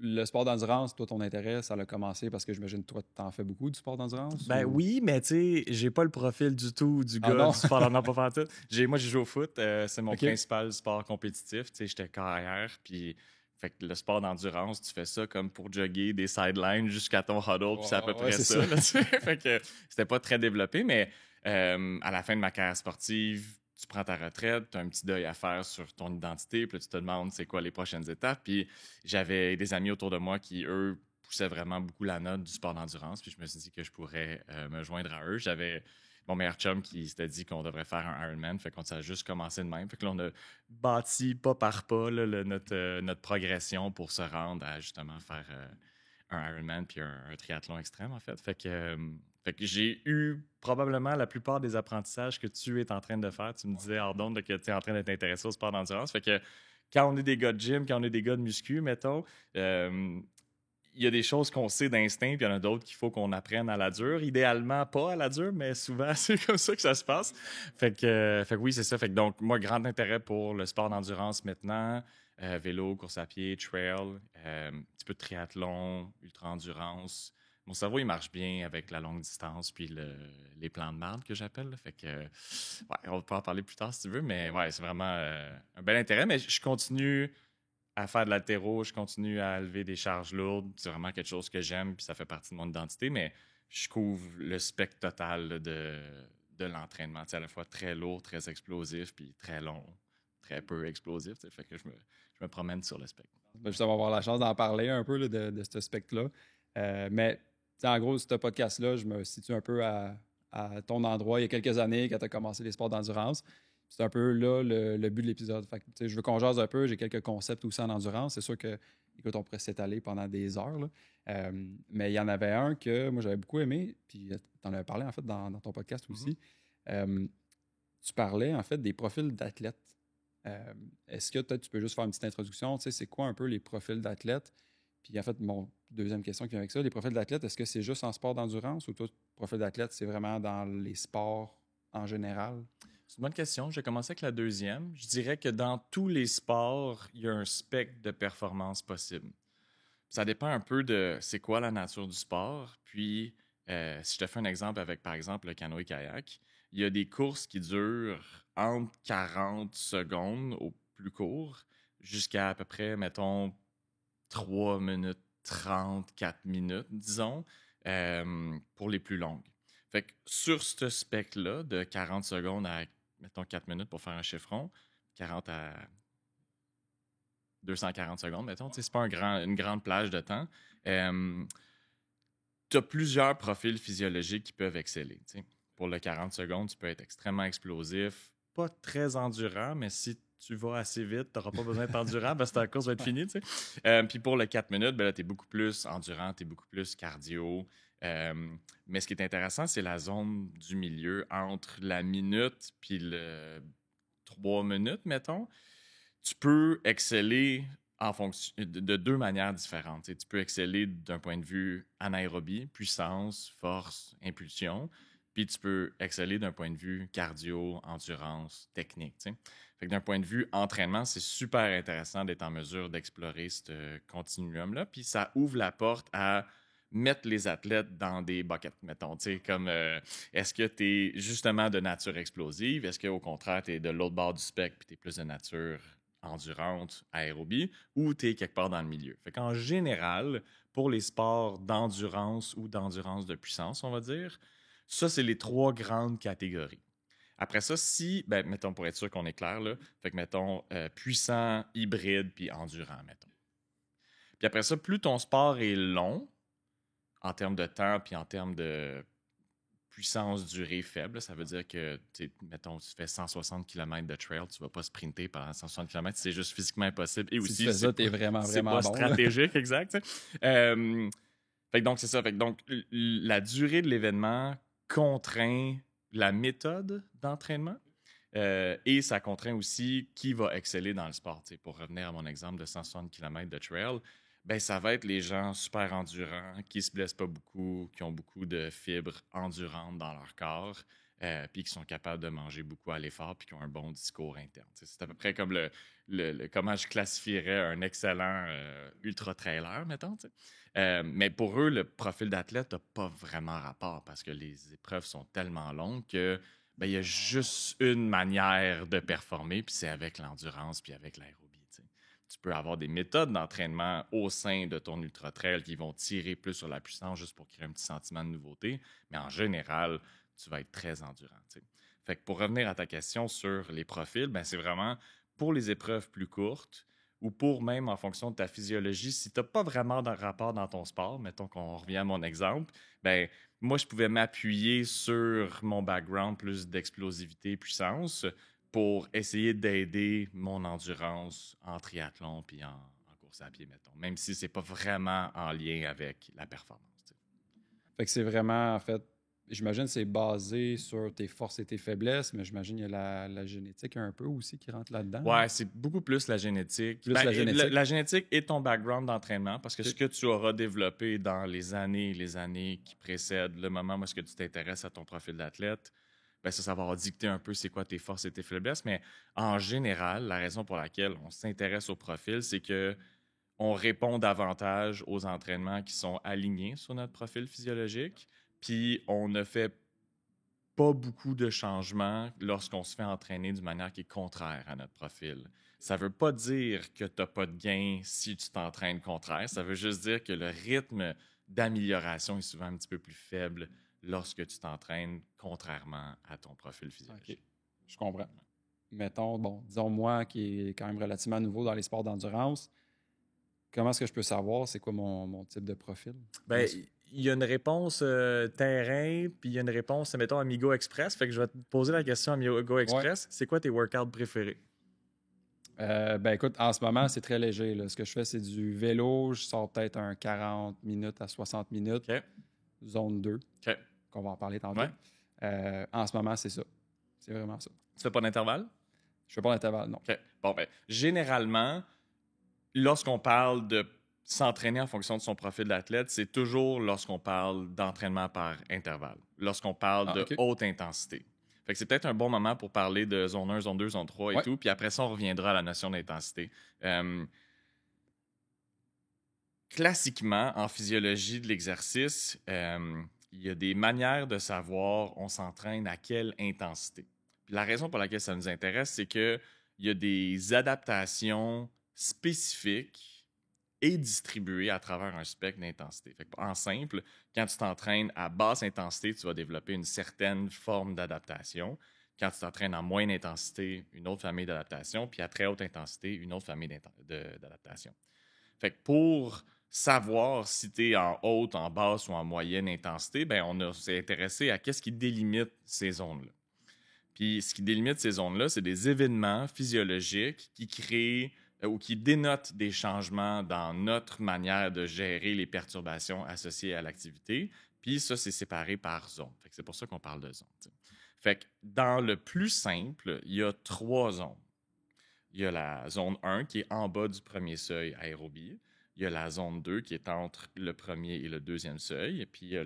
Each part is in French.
le sport d'endurance, toi, ton intérêt, ça a commencé parce que j'imagine, toi, t'en fais beaucoup du sport d'endurance? Ben ou... oui, mais tu sais, j'ai pas le profil du tout du gars non? du sport d'endurance, pas pantoute. Moi, j'ai joué au foot. C'est mon OK. principal sport compétitif. Tu sais, j'étais carrière, puis fait que le sport d'endurance, tu fais ça comme pour jogger des sidelines jusqu'à ton huddle, puis c'est à peu près c'est ça. Là, tu sais. Fait que c'était pas très développé, mais à la fin de ma carrière sportive, tu prends ta retraite, tu as un petit deuil à faire sur ton identité, puis là, tu te demandes c'est quoi les prochaines étapes. Puis j'avais des amis autour de moi qui, eux, poussaient vraiment beaucoup la note du sport d'endurance, puis je me suis dit que je pourrais me joindre à eux. J'avais mon meilleur chum qui s'était dit qu'on devrait faire un Ironman, fait qu'on a juste commencé de même. Fait que là, on a bâti pas par pas là, notre progression pour se rendre à justement faire un Ironman puis un triathlon extrême, en fait. Fait que j'ai eu probablement la plupart des apprentissages que tu es en train de faire. Tu me disais, Ardon, que tu es en train de t'intéresser au sport d'endurance. Fait que quand on est des gars de gym, quand on est des gars de muscu, mettons, il y a des choses qu'on sait d'instinct, puis il y en a d'autres qu'il faut qu'on apprenne à la dure. Idéalement, pas à la dure, mais souvent, c'est comme ça que ça se passe. Fait que oui, c'est ça. Fait que donc, moi, grand intérêt pour le sport d'endurance maintenant. Vélo, course à pied, trail, un petit peu de triathlon, ultra-endurance. Mon cerveau, il marche bien avec la longue distance puis les plans de marde que j'appelle. Là. Fait que, ouais, on peut en parler plus tard si tu veux, mais ouais, c'est vraiment un bel intérêt. Mais je continue à faire de l'haltéro, je continue à lever des charges lourdes. C'est vraiment quelque chose que j'aime, puis ça fait partie de mon identité, mais je couvre le spectre total là, de l'entraînement. C'est à la fois très lourd, très explosif, puis très long, très peu explosif. Fait que je me promène sur le spectre. Justement, avoir la chance d'en parler un peu là, de ce spectre-là. Mais en gros, ce podcast-là, je me situe un peu à ton endroit il y a quelques années quand tu as commencé les sports d'endurance. C'est un peu là le but de l'épisode. Fait que, je veux qu'on jase un peu. J'ai quelques concepts aussi en endurance. C'est sûr que, écoute, on pourrait s'étaler pendant des heures. Là. Mais il y en avait un que moi, j'avais beaucoup aimé. Puis tu en avais parlé, en fait, dans ton podcast aussi. Tu parlais, en fait, des profils d'athlètes. Est-ce que peut-être tu peux juste faire une petite introduction? Tu sais, c'est quoi un peu les profils d'athlètes? Puis en fait, mon deuxième question qui vient avec ça, les profils d'athlètes, est-ce que c'est juste en sport d'endurance ou toi, profil d'athlète, c'est vraiment dans les sports en général? C'est une bonne question. Je vais commencer avec la deuxième. Je dirais que dans tous les sports, il y a un spectre de performance possible. Ça dépend un peu de c'est quoi la nature du sport. Puis, si je te fais un exemple avec, par exemple, le canoë-kayak, il y a des courses qui durent entre 40 secondes au plus court jusqu'à à peu près, mettons, 3 minutes 30, 4 minutes, disons, pour les plus longues. Fait que sur ce spectre-là, de 40 secondes à, mettons, 4 minutes pour faire un chiffron, 40 à 240 secondes, mettons, c'est pas une grande plage de temps. Tu as plusieurs profils physiologiques qui peuvent exceller. T'sais. Pour le 40 secondes, tu peux être extrêmement explosif, pas très endurant, mais si tu vas assez vite, tu n'auras pas besoin d'être endurant parce que ta course va être finie. Puis pour le 4 minutes, ben là, tu es beaucoup plus endurant, tu es beaucoup plus cardio. Mais ce qui est intéressant, c'est la zone du milieu entre la minute puis le 3 minutes, mettons. Tu peux exceller en fonction de deux manières différentes. Tu peux exceller d'un point de vue anaérobie, puissance, force, impulsion. Puis tu peux exceller d'un point de vue cardio, endurance, technique. T'sais. Fait que d'un point de vue entraînement, c'est super intéressant d'être en mesure d'explorer ce continuum-là. Puis ça ouvre la porte à mettre les athlètes dans des buckets, mettons. Comme est-ce que tu es justement de nature explosive? Est-ce qu'au contraire, tu es de l'autre bord du spectre puis tu es plus de nature endurante, aérobie, ou tu es quelque part dans le milieu. Fait qu'en général, pour les sports d'endurance ou d'endurance de puissance, on va dire, ça, c'est les trois grandes catégories. Après ça, si, ben, mettons, pour être sûr qu'on est clair, là, fait que, mettons, puissant, hybride, puis endurant, mettons. Puis après ça, plus ton sport est long, en termes de temps, puis en termes de puissance durée faible, ça veut dire que, mettons, tu fais 160 km de trail, tu ne vas pas sprinter pendant 160 km, c'est juste physiquement impossible. Et si aussi, tu fais ça, t'es vraiment c'est pas bon, stratégique, exact. Fait que donc, c'est ça. Fait que donc, la durée de l'événement contraint la méthode d'entraînement et ça contraint aussi qui va exceller dans le sport. T'sais, pour revenir à mon exemple de 160 km de trail, ben, ça va être les gens super endurants, qui ne se blessent pas beaucoup, qui ont beaucoup de fibres endurantes dans leur corps, puis qui sont capables de manger beaucoup à l'effort puis qui ont un bon discours interne. C'est à peu près comme comment je classifierais un excellent ultra-trailer, mettons. Mais pour eux, le profil d'athlète n'a pas vraiment rapport parce que les épreuves sont tellement longues que il y a juste une manière de performer, puis c'est avec l'endurance puis avec l'aérobie. Tu peux avoir des méthodes d'entraînement au sein de ton ultra-trail qui vont tirer plus sur la puissance juste pour créer un petit sentiment de nouveauté, mais en général, tu vas être très endurant. Fait que pour revenir à ta question sur les profils, c'est vraiment pour les épreuves plus courtes ou pour même en fonction de ta physiologie, si tu n'as pas vraiment de rapport dans ton sport, mettons qu'on revient à mon exemple, moi, je pouvais m'appuyer sur mon background plus d'explosivité et puissance pour essayer d'aider mon endurance en triathlon puis en course à pied, mettons, même si c'est pas vraiment en lien avec la performance. Fait que c'est vraiment, en fait, j'imagine que c'est basé sur tes forces et tes faiblesses, mais j'imagine qu'il y a la génétique un peu aussi qui rentre là-dedans. Ouais, c'est beaucoup plus la génétique. Plus la génétique. La génétique et ton background d'entraînement, parce que ce que tu auras développé dans les années qui précèdent le moment où est-ce que tu t'intéresses à ton profil d'athlète, ça va dicter un peu c'est quoi tes forces et tes faiblesses. Mais en général, la raison pour laquelle on s'intéresse au profil, c'est que on répond davantage aux entraînements qui sont alignés sur notre profil physiologique, puis on ne fait pas beaucoup de changements lorsqu'on se fait entraîner d'une manière qui est contraire à notre profil. Ça ne veut pas dire que tu n'as pas de gain si tu t'entraînes contraire. Ça veut juste dire que le rythme d'amélioration est souvent un petit peu plus faible lorsque tu t'entraînes contrairement à ton profil physiologique. Okay. Je comprends. Mettons, disons moi qui est quand même relativement nouveau dans les sports d'endurance, comment est-ce que je peux savoir c'est quoi mon type de profil? Il y a une réponse terrain, puis il y a une réponse, mettons, Amigo Express. Fait que je vais te poser la question Amigo Express. Ouais. C'est quoi tes workouts préférés? Écoute, en ce moment, c'est très léger. Là. Ce que je fais, c'est du vélo. Je sors peut-être un 40 minutes à 60 minutes. Okay. Zone 2. Okay. Qu'on va en parler tantôt. Ouais. En ce moment, c'est ça. C'est vraiment ça. Tu fais pas d'intervalle? Je fais pas d'intervalle, non. Okay. Bon, généralement, lorsqu'on parle de s'entraîner en fonction de son profil d'athlète, c'est toujours lorsqu'on parle d'entraînement par intervalle, lorsqu'on parle de haute intensité. Fait que c'est peut-être un bon moment pour parler de zone 1, zone 2, zone 3 et tout, puis après ça, on reviendra à la notion d'intensité. Classiquement, en physiologie de l'exercice, il y a des manières de savoir on s'entraîne à quelle intensité. Puis la raison pour laquelle ça nous intéresse, c'est qu'il y a des adaptations spécifiques et distribué à travers un spectre d'intensité. En simple, quand tu t'entraînes à basse intensité, tu vas développer une certaine forme d'adaptation. Quand tu t'entraînes en moyenne intensité, une autre famille d'adaptation, puis à très haute intensité, une autre famille d'adaptation. Fait que pour savoir si tu es en haute, en basse ou en moyenne intensité, on s'est intéressé à qu'est-ce qui délimite ces zones-là. Puis ce qui délimite ces zones-là, c'est des événements physiologiques qui créent ou qui dénotent des changements dans notre manière de gérer les perturbations associées à l'activité. Puis ça, c'est séparé par zone. C'est pour ça qu'on parle de zone. Fait que dans le plus simple, il y a 3 zones. Il y a la zone 1 qui est en bas du premier seuil aérobie. Il y a la zone 2 qui est entre le premier et le deuxième seuil. Et puis il y a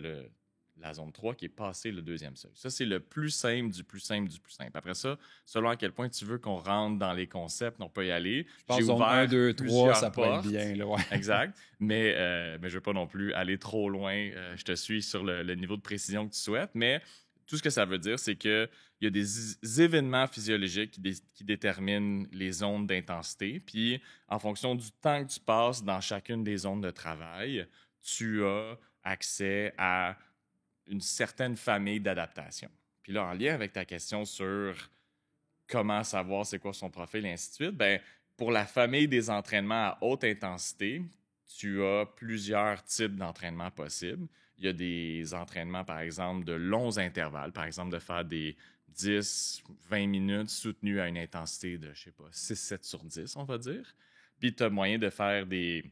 la zone 3 qui est passée le deuxième seuil. Ça, c'est le plus simple du plus simple du plus simple. Après ça, selon à quel point tu veux qu'on rentre dans les concepts, on peut y aller. Je pense zone 1, 2, 3, ça peut être bien. Là, ouais. Exact. Mais je ne veux pas non plus aller trop loin. Je te suis sur le niveau de précision que tu souhaites. Mais tout ce que ça veut dire, c'est qu'il y a des événements physiologiques qui déterminent les zones d'intensité. Puis, en fonction du temps que tu passes dans chacune des zones de travail, tu as accès à une certaine famille d'adaptations. Puis là, en lien avec ta question sur comment savoir c'est quoi son profil et ainsi de suite, pour la famille des entraînements à haute intensité, tu as plusieurs types d'entraînements possibles. Il y a des entraînements, par exemple, de longs intervalles, par exemple, de faire des 10, 20 minutes soutenus à une intensité de, 6-7 sur 10, on va dire. Puis tu as moyen de faire des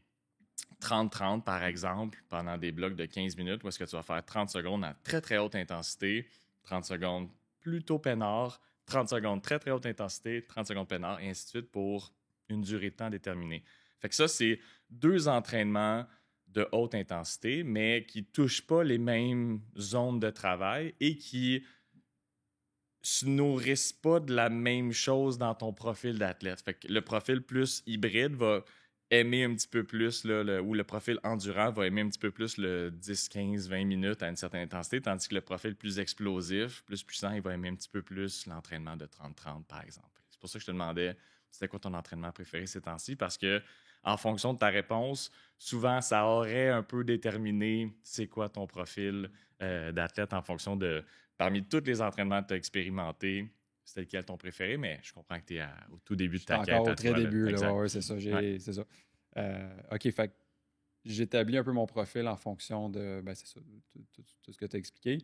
30-30, par exemple, pendant des blocs de 15 minutes, où est-ce que tu vas faire 30 secondes à très, très haute intensité, 30 secondes plutôt peinard, 30 secondes très, très haute intensité, 30 secondes peinard, et ainsi de suite pour une durée de temps déterminée. Fait que ça, c'est 2 entraînements de haute intensité, mais qui ne touchent pas les mêmes zones de travail et qui se nourrissent pas de la même chose dans ton profil d'athlète. Fait que le profil plus hybride va aimer un petit peu plus, là, ou le profil endurant va aimer un petit peu plus le 10, 15, 20 minutes à une certaine intensité, tandis que le profil plus explosif, plus puissant, il va aimer un petit peu plus l'entraînement de 30-30, par exemple. C'est pour ça que je te demandais, c'était quoi ton entraînement préféré ces temps-ci? Parce que en fonction de ta réponse, souvent, ça aurait un peu déterminé c'est quoi ton profil d'athlète en fonction de, parmi tous les entraînements que tu as expérimentés, c'était lequel ton préféré, mais je comprends que tu es au tout début de J'étais ta quête encore au à très toi. Là. début, là. Exact. Ouais, c'est ça. Ouais. C'est ça. OK, fait que j'établis un peu mon profil en fonction de, ben, c'est ça, tout ce que tu as expliqué.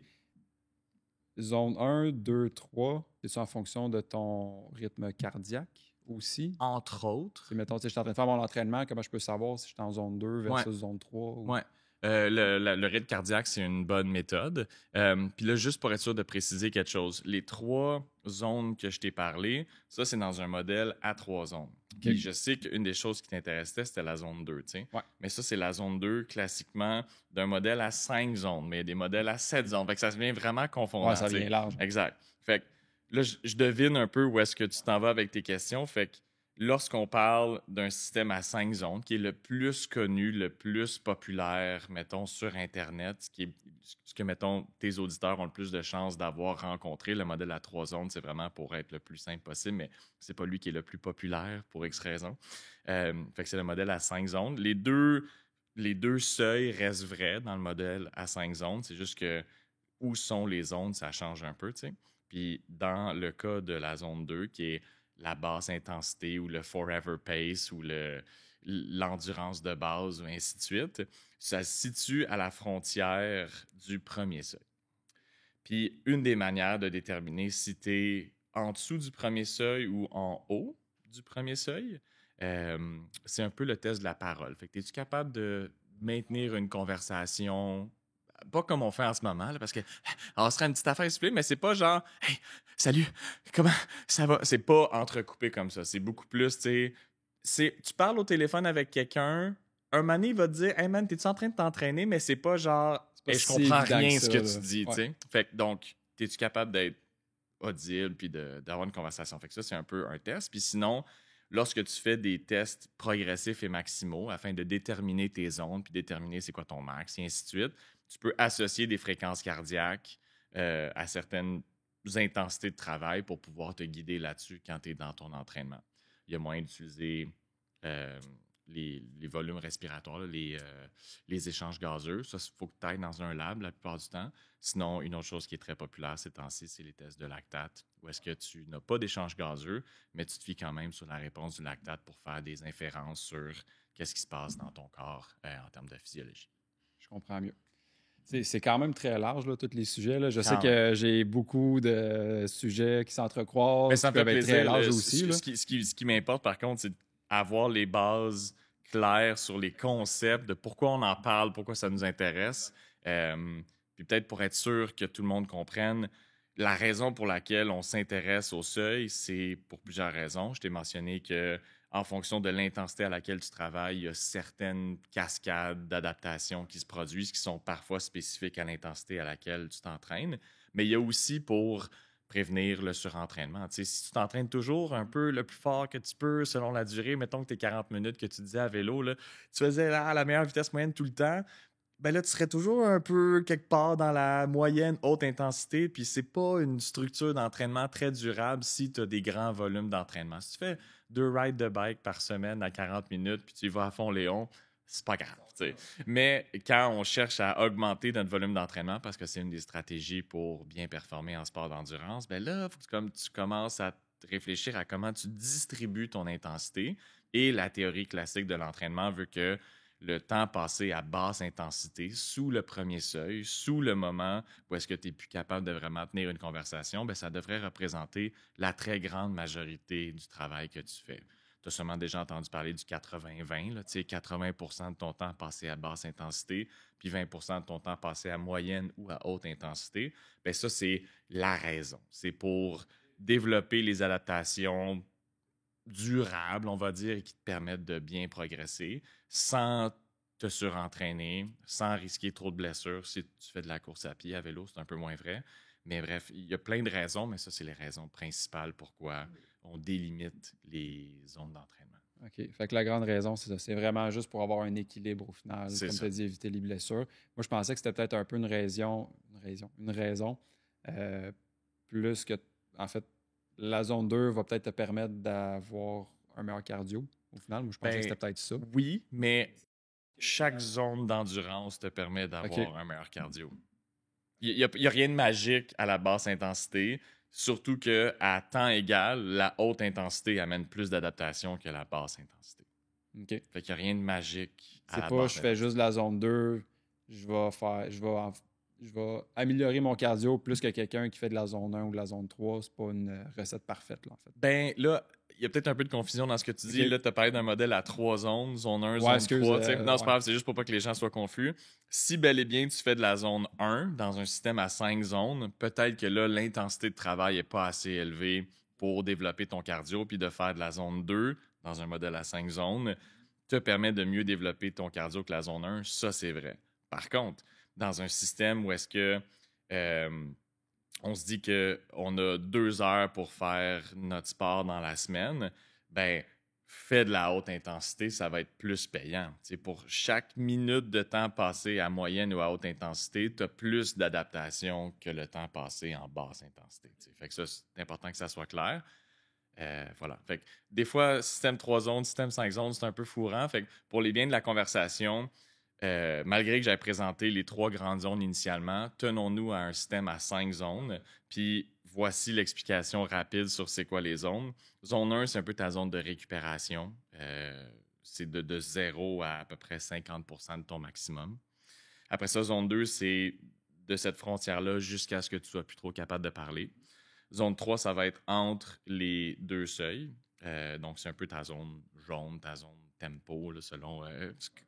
Zone 1, 2, 3, c'est-tu en fonction de ton rythme cardiaque aussi? Entre autres. Si, mettons, tu sais, je suis en train de faire mon entraînement, comment je peux savoir si je suis en zone 2 Ouais. versus zone 3? Ou... Ouais. Le rythme cardiaque, c'est une bonne méthode. Puis là, juste pour être sûr de préciser quelque chose, les 3 zones que je t'ai parlé, ça, c'est dans un modèle à 3 zones. Puis je sais qu'une des choses qui t'intéressait, c'était la zone 2, tu sais. Ouais. Mais ça, c'est la zone 2, classiquement, d'un modèle à 5 zones, mais il y a des modèles à 7 zones. Fait que ça devient vraiment confondant. Ouais, ça devient large. Exact. Fait que là, je devine un peu où est-ce que tu t'en vas avec tes questions. Fait que lorsqu'on parle d'un système à 5 zones, qui est le plus connu, le plus populaire, mettons, sur Internet, ce que, mettons, tes auditeurs ont le plus de chances d'avoir rencontré, le modèle à 3 zones, c'est vraiment pour être le plus simple possible, mais c'est pas lui qui est le plus populaire pour X raisons. Fait que c'est le modèle à 5 zones. Les deux seuils restent vrais dans le modèle à 5 zones. C'est juste que où sont les zones, ça change un peu, tu sais. Puis dans le cas de la zone 2, qui est la basse intensité ou le forever pace ou l'endurance de base ou ainsi de suite, ça se situe à la frontière du premier seuil. Puis une des manières de déterminer si tu es en dessous du premier seuil ou en haut du premier seuil, c'est un peu le test de la parole. Fait que es-tu capable de maintenir une conversation pas comme on fait en ce moment, là, parce que on serait une petite affaire s'il vous plaît, mais c'est pas genre hey, salut, comment ça va? C'est pas entrecoupé comme ça. C'est beaucoup plus, tu sais. Tu parles au téléphone avec quelqu'un, un mané, il va te dire hey man, t'es-tu en train de t'entraîner? Mais c'est pas genre pas hey, je si comprends évident rien que ce ça, que là. tu dis, tu sais. Fait que donc, es-tu capable d'être audible puis d'avoir une conversation? Fait que ça, c'est un peu un test. Puis sinon, lorsque tu fais des tests progressifs et maximaux afin de déterminer tes zones puis déterminer c'est quoi ton max et ainsi de suite, tu peux associer des fréquences cardiaques à certaines intensités de travail pour pouvoir te guider là-dessus quand tu es dans ton entraînement. Il y a moyen d'utiliser les volumes respiratoires, là, les échanges gazeux. Ça, il faut que tu ailles dans un lab la plupart du temps. Sinon, une autre chose qui est très populaire ces temps-ci, c'est les tests de lactate, où est-ce que tu n'as pas d'échange gazeux, mais tu te fies quand même sur la réponse du lactate pour faire des inférences sur qu'est-ce qui se passe dans ton corps en termes de physiologie. Je comprends mieux. C'est quand même très large, là, tous les sujets. Là. Je sais Quand que j'ai beaucoup de sujets qui s'entrecroisent, Mais ça qui me fait peuvent être plaisir. très larges aussi. Là. Ce qui m'importe, par contre, c'est d'avoir les bases claires sur les concepts de pourquoi on en parle, pourquoi ça nous intéresse. Puis peut-être pour être sûr que tout le monde comprenne, la raison pour laquelle on s'intéresse au seuil, c'est pour plusieurs raisons. Je t'ai mentionné que en fonction de l'intensité à laquelle tu travailles, il y a certaines cascades d'adaptation qui se produisent qui sont parfois spécifiques à l'intensité à laquelle tu t'entraînes. Mais il y a aussi pour prévenir le surentraînement. Tu sais, si tu t'entraînes toujours un peu le plus fort que tu peux selon la durée, mettons que tes 40 minutes que tu disais à vélo, là, tu faisais la meilleure vitesse moyenne tout le temps, ben là, tu serais toujours un peu quelque part dans la moyenne haute intensité, puis c'est pas une structure d'entraînement très durable si tu as des grands volumes d'entraînement. Si tu fais 2 rides de bike par semaine à 40 minutes, puis tu y vas à fond Léon, c'est pas grave. T'sais. Mais quand on cherche à augmenter notre volume d'entraînement, parce que c'est une des stratégies pour bien performer en sport d'endurance, ben là, il faut que tu commences à réfléchir à comment tu distribues ton intensité. Et la théorie classique de l'entraînement veut que le temps passé à basse intensité, sous le premier seuil, sous le moment où est-ce que tu n'es plus capable de vraiment tenir une conversation, bien, ça devrait représenter la très grande majorité du travail que tu fais. Tu as sûrement déjà entendu parler du 80-20, là, 80% de ton temps passé à basse intensité, puis 20% de ton temps passé à moyenne ou à haute intensité. Bien, ça, c'est la raison. C'est pour développer les adaptations durables, on va dire, et qui te permettent de bien progresser sans te surentraîner, sans risquer trop de blessures. Si tu fais de la course à pied, à vélo, c'est un peu moins vrai. Mais bref, il y a plein de raisons, mais ça, c'est les raisons principales pourquoi on délimite les zones d'entraînement. OK. Fait que la grande raison, c'est ça. C'est vraiment juste pour avoir un équilibre au final. C'est Comme tu ça. as dit, éviter les blessures. Moi, je pensais que c'était peut-être un peu une raison plus que, en fait, la zone 2 va peut-être te permettre d'avoir un meilleur cardio. Au final, moi, je pensais que c'était peut-être ça. Oui, mais chaque zone d'endurance te permet d'avoir OK. un meilleur cardio. Il n'y a rien de magique à la basse intensité, surtout qu'à temps égal, la haute intensité amène plus d'adaptation que la basse intensité. OK. Fait qu'il n'y a rien de magique à C'est la pas basse je fais juste la zone 2, je vais améliorer mon cardio plus que quelqu'un qui fait de la zone 1 ou de la zone 3. C'est pas une recette parfaite, là, en fait. Ben là, il y a peut-être un peu de confusion dans ce que tu dis. Ok. Là, tu as parlé d'un modèle à 3 zones, zone 1, Ouais, zone excuse, 3. Tu sais. Non, c'est ouais. pas grave, c'est juste pour pas que les gens soient confus. Si bel et bien tu fais de la zone 1 dans un système à 5 zones, peut-être que là, l'intensité de travail n'est pas assez élevée pour développer ton cardio, puis de faire de la zone 2 dans un modèle à 5 zones te permet de mieux développer ton cardio que la zone 1. Ça, c'est vrai. Par contre, dans un système où est-ce que on se dit qu'on a 2 heures pour faire notre sport dans la semaine, ben fais de la haute intensité, ça va être plus payant. T'sais, pour chaque minute de temps passé à moyenne ou à haute intensité, tu as plus d'adaptation que le temps passé en basse intensité. T'sais. Fait que ça, c'est important que ça soit clair. Voilà. Fait que des fois, système 3 zones, système 5 zones, c'est un peu fourrant. Fait que pour les biens de la conversation, malgré que j'avais présenté les 3 grandes zones initialement, tenons-nous à un système à 5 zones. Puis voici l'explication rapide sur c'est quoi les zones. Zone 1, c'est un peu ta zone de récupération. C'est de 0 à peu près 50% de ton maximum. Après ça, zone 2, c'est de cette frontière-là jusqu'à ce que tu sois plus trop capable de parler. Zone 3, ça va être entre les 2 seuils. Donc, c'est un peu ta zone jaune, ta zone tempo, là, selon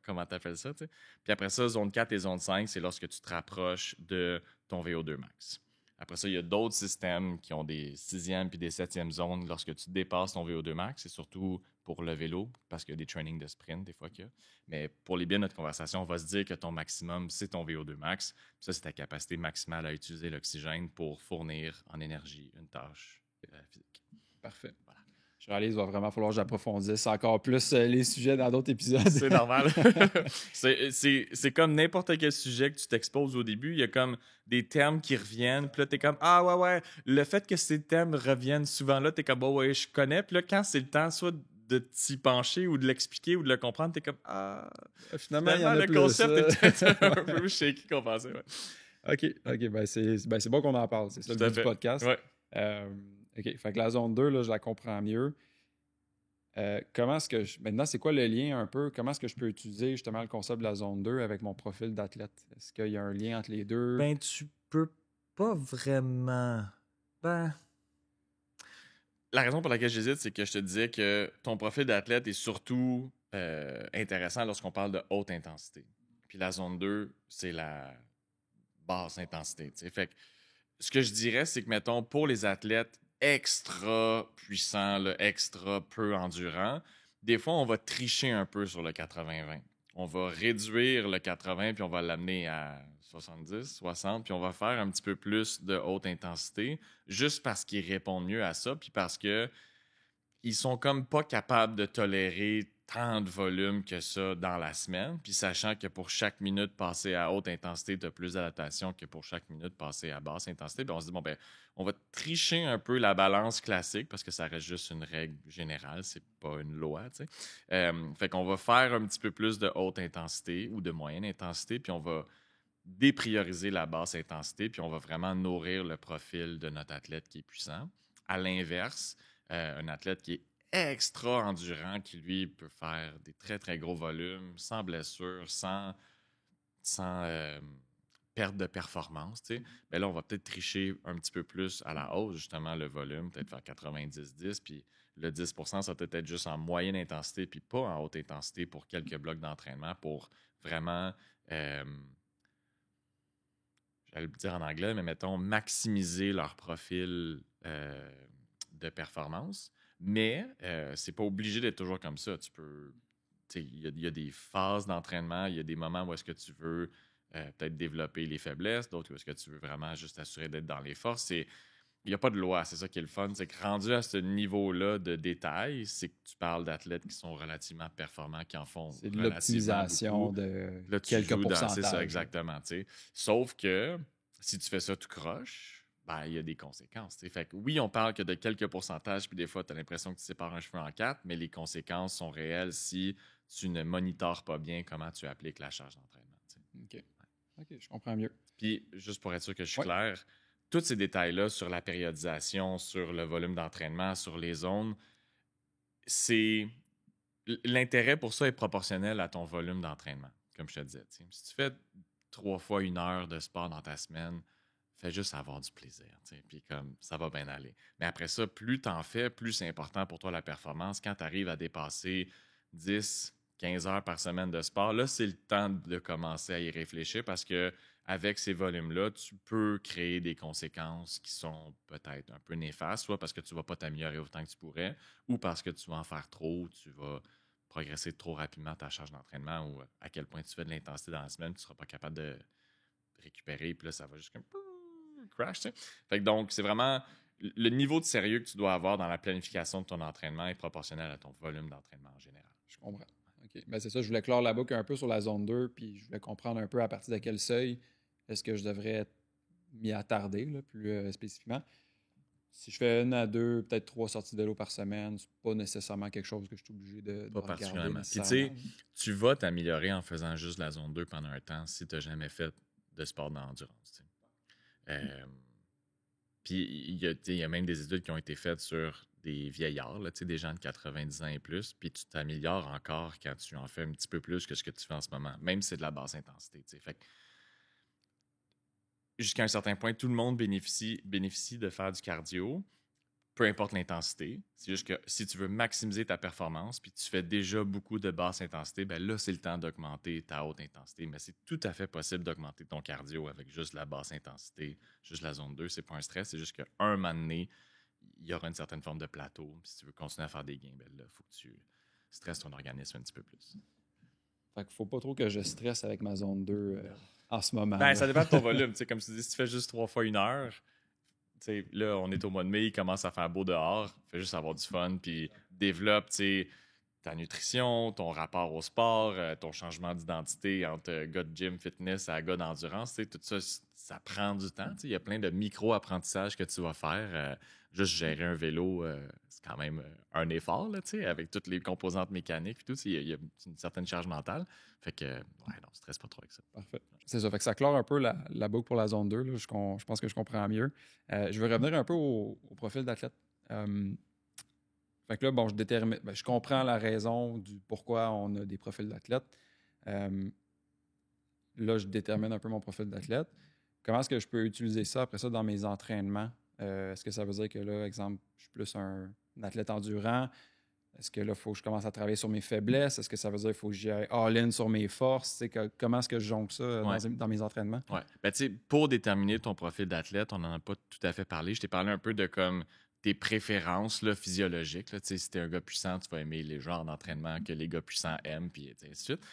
comment tu appelles ça. T'sais. Puis après ça, zone 4 et zone 5, c'est lorsque tu te rapproches de ton VO2 max. Après ça, il y a d'autres systèmes qui ont des 6e puis des 7e zones lorsque tu dépasses ton VO2 max. C'est surtout pour le vélo, parce qu'il y a des trainings de sprint des fois qu'il y a. Mais pour les biens de notre conversation, on va se dire que ton maximum, c'est ton VO2 max. Puis ça, c'est ta capacité maximale à utiliser l'oxygène pour fournir en énergie une tâche physique. Parfait. Voilà. Je réalise qu'il va vraiment falloir que j'approfondisse encore plus les sujets dans d'autres épisodes. C'est normal. c'est comme n'importe quel sujet que tu t'exposes au début. Il y a comme des termes qui reviennent. Puis là, t'es comme, ah ouais. Le fait que ces termes reviennent souvent là, t'es comme, oh ouais, je connais. Puis là, quand c'est le temps soit de t'y pencher ou de l'expliquer ou de le comprendre, t'es comme, ah, finalement il y en a le plus, concept est peut-être un peu shaky qu'on pensait. Ouais. OK. Ben c'est bon qu'on en parle. C'est ça le but du podcast. Ouais. OK. Fait que la zone 2, là, je la comprends mieux. Comment est-ce que maintenant, c'est quoi le lien un peu? Comment est-ce que je peux utiliser justement le concept de la zone 2 avec mon profil d'athlète? Est-ce qu'il y a un lien entre les deux? Ben, tu peux pas vraiment. Ben. La raison pour laquelle j'hésite, c'est que je te disais que ton profil d'athlète est surtout intéressant lorsqu'on parle de haute intensité. Puis la zone 2, c'est la basse intensité. T'sais. Fait que ce que je dirais, c'est que, mettons, pour les athlètes extra puissants, là, extra peu endurants, des fois, on va tricher un peu sur le 80-20. On va réduire le 80 puis on va l'amener à 70, 60, puis on va faire un petit peu plus de haute intensité juste parce qu'ils répondent mieux à ça, puis parce que ils sont comme pas capables de tolérer tant de volume que ça dans la semaine, puis sachant que pour chaque minute passée à haute intensité, tu as plus d'adaptation que pour chaque minute passée à basse intensité, puis on se dit, bon, ben, on va tricher un peu la balance classique, parce que ça reste juste une règle générale, c'est pas une loi, tu sais. Fait qu'on va faire un petit peu plus de haute intensité ou de moyenne intensité, puis on va déprioriser la basse intensité, puis on va vraiment nourrir le profil de notre athlète qui est puissant. À l'inverse, un athlète qui est extra endurant, qui lui peut faire des très très gros volumes, sans blessure, sans perte de performance, tu sais, ben là, on va peut-être tricher un petit peu plus à la hausse, justement, le volume, peut-être faire 90-10, puis le 10%, ça peut être juste en moyenne intensité, puis pas en haute intensité pour quelques blocs d'entraînement, pour vraiment, j'allais le dire en anglais, mais mettons, maximiser leur profil de performance. Mais c'est pas obligé d'être toujours comme ça. Tu peux. Il y a des phases d'entraînement, il y a des moments où est-ce que tu veux peut-être développer les faiblesses, d'autres où est-ce que tu veux vraiment juste t'assurer d'être dans les forces. Il n'y a pas de loi, c'est ça qui est le fun. C'est que rendu à ce niveau-là de détail, c'est que tu parles d'athlètes qui sont relativement performants, qui en font C'est de relativement l'optimisation beaucoup. de Là, tu quelques joues pourcentages. c'est ça, exactement. T'sais. Sauf que si tu fais ça tout croche, ben, il y a des conséquences. T'sais. Fait que oui, on parle que de quelques pourcentages, puis des fois, tu as l'impression que tu sépares un cheveu en quatre, mais les conséquences sont réelles si tu ne monitores pas bien comment tu appliques la charge d'entraînement. T'sais. OK. OK, je comprends mieux. Puis, juste pour être sûr que je suis clair, tous ces détails-là sur la périodisation, sur le volume d'entraînement, sur les zones, c'est... L'intérêt pour ça est proportionnel à ton volume d'entraînement, comme je te disais. T'sais. Si tu fais 3 fois 1 heure de sport dans ta semaine, fais juste avoir du plaisir. Puis comme ça va bien aller. Mais après ça, plus tu en fais, plus c'est important pour toi la performance. Quand tu arrives à dépasser 10, 15 heures par semaine de sport, là, c'est le temps de commencer à y réfléchir parce que avec ces volumes-là, tu peux créer des conséquences qui sont peut-être un peu néfastes, soit parce que tu ne vas pas t'améliorer autant que tu pourrais, ou parce que tu vas en faire trop, tu vas progresser trop rapidement ta charge d'entraînement, ou à quel point tu fais de l'intensité dans la semaine, tu ne seras pas capable de récupérer, puis là, ça va juste comme crash, tu sais. Fait que donc, c'est vraiment le niveau de sérieux que tu dois avoir dans la planification de ton entraînement est proportionnel à ton volume d'entraînement en général. Je comprends. OK. Ben, c'est ça, je voulais clore la boucle un peu sur la zone 2, puis je voulais comprendre un peu à partir de quel seuil est-ce que je devrais m'y attarder, là, plus spécifiquement. Si je fais 1 à 2, peut-être 3 sorties de l'eau par semaine, c'est pas nécessairement quelque chose que je suis obligé de Pas regarder particulièrement. Puis tu nécessairement. sais, tu vas t'améliorer en faisant juste la zone 2 pendant un temps si tu n'as jamais fait de sport d'endurance. Tu sais. Puis il y a même des études qui ont été faites sur des vieillards, là, des gens de 90 ans et plus, puis tu t'améliores encore quand tu en fais un petit peu plus que ce que tu fais en ce moment, même si c'est de la basse intensité. Fait que, jusqu'à un certain point, tout le monde bénéficie de faire du cardio, peu importe l'intensité. C'est juste que si tu veux maximiser ta performance, puis tu fais déjà beaucoup de basse intensité, ben là, c'est le temps d'augmenter ta haute intensité. Mais c'est tout à fait possible d'augmenter ton cardio avec juste la basse intensité, juste la zone 2. C'est pas un stress, c'est juste qu'un moment donné, il y aura une certaine forme de plateau. Puis si tu veux continuer à faire des gains, ben là, il faut que tu stresses ton organisme un petit peu plus. Fait qu'il faut pas trop que je stresse avec ma zone 2 en ce moment. Ben, Là. ça dépend de ton volume. Comme tu dis, si tu fais juste 3 fois 1 heure, là, on est au mois de mai, il commence à faire beau dehors. Fais juste avoir du fun, puis développe ta nutrition, ton rapport au sport, ton changement d'identité entre gars de gym fitness à gars d'endurance. Tout ça, ça prend du temps. Il y a plein de micro-apprentissages que tu vas faire. Juste gérer un vélo, c'est quand même un effort, là, avec toutes les composantes mécaniques. Tout, il y a une certaine charge mentale. Fait que, ouais, non, stresse pas trop avec ça. Parfait. C'est ça. Fait que ça clore un peu la boucle pour la zone 2. Là. Je pense que je comprends mieux. Je veux revenir un peu au profil d'athlète. Fait que là, bon, je comprends la raison du pourquoi on a des profils d'athlète. Là, je détermine un peu mon profil d'athlète. Comment est-ce que je peux utiliser ça après ça dans mes entraînements? Est-ce que ça veut dire que là, exemple, je suis plus un athlète endurant? Est-ce que là, il faut que je commence à travailler sur mes faiblesses? Est-ce que ça veut dire qu'il faut que j'y aille all-in sur mes forces? Comment est-ce que je jongle ça dans mes entraînements? Oui. Ben, pour déterminer ton profil d'athlète, on n'en a pas tout à fait parlé. Je t'ai parlé un peu de comme tes préférences là, physiologiques. Là. Si tu es un gars puissant, tu vas aimer les genres d'entraînement que les gars puissants aiment, puis ainsi de suite.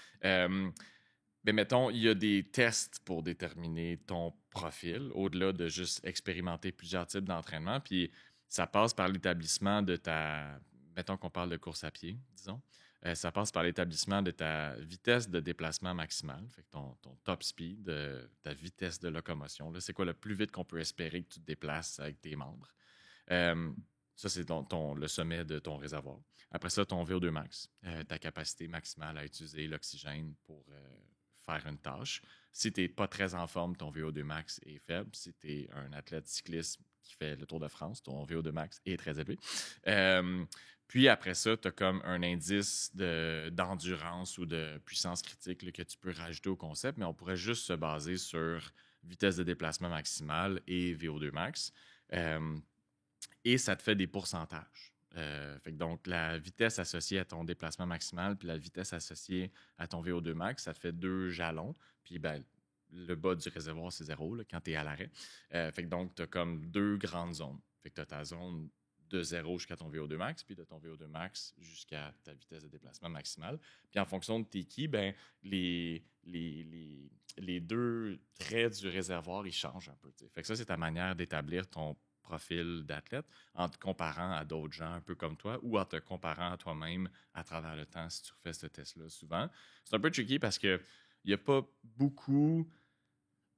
Ben, mettons, il y a des tests pour déterminer ton profil, au-delà de juste expérimenter plusieurs types d'entraînement. Puis ça passe par l'établissement de ta... Mettons qu'on parle de course à pied, disons. Ça passe par l'établissement de ta vitesse de déplacement maximale, fait que ton top speed, ta vitesse de locomotion. C'est quoi le plus vite qu'on peut espérer que tu te déplaces avec tes membres? Ça, c'est le sommet de ton réservoir. Après ça, ton VO2 max, ta capacité maximale à utiliser l'oxygène pour faire une tâche. Si tu n'es pas très en forme, ton VO2 max est faible. Si tu es un athlète cycliste qui fait le Tour de France, ton VO2 max est très élevé. Puis après ça, tu as comme un indice d'endurance ou de puissance critique là, que tu peux rajouter au concept, mais on pourrait juste se baser sur vitesse de déplacement maximale et VO2 max. Et ça te fait des pourcentages. Fait que donc, la vitesse associée à ton déplacement maximal puis la vitesse associée à ton VO2 max, ça te fait 2 jalons. Puis ben, le bas du réservoir, c'est 0 là, quand tu es à l'arrêt. Fait que donc, tu as comme 2 grandes zones. Fait que tu as ta zone de 0 jusqu'à ton VO2 max, puis de ton VO2 max jusqu'à ta vitesse de déplacement maximale. Puis en fonction de tes qui, ben, les les deux traits du réservoir, ils changent un peu. T'sais. Fait que ça, c'est ta manière d'établir ton profil d'athlète en te comparant à d'autres gens un peu comme toi ou en te comparant à toi-même à travers le temps si tu refais ce test-là souvent. C'est un peu tricky parce qu'il n'y a pas beaucoup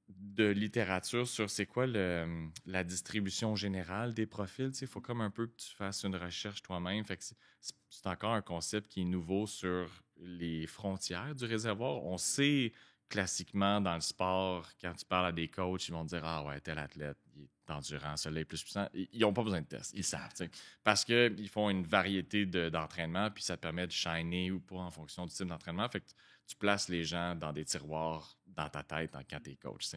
de littérature sur c'est quoi la distribution générale des profils. Il faut comme un peu que tu fasses une recherche toi-même. Fait que c'est encore un concept qui est nouveau sur les frontières du réservoir. On sait classiquement dans le sport, quand tu parles à des coachs, ils vont te dire ah ouais, tel athlète, il est endurant, celui-là est plus puissant. Ils n'ont pas besoin de test, ils savent. T'sais. Parce qu'ils font une variété d'entraînements, puis ça te permet de shiner ou pas en fonction du type d'entraînement. Fait que tu places les gens dans des tiroirs dans ta tête quand tu es coach.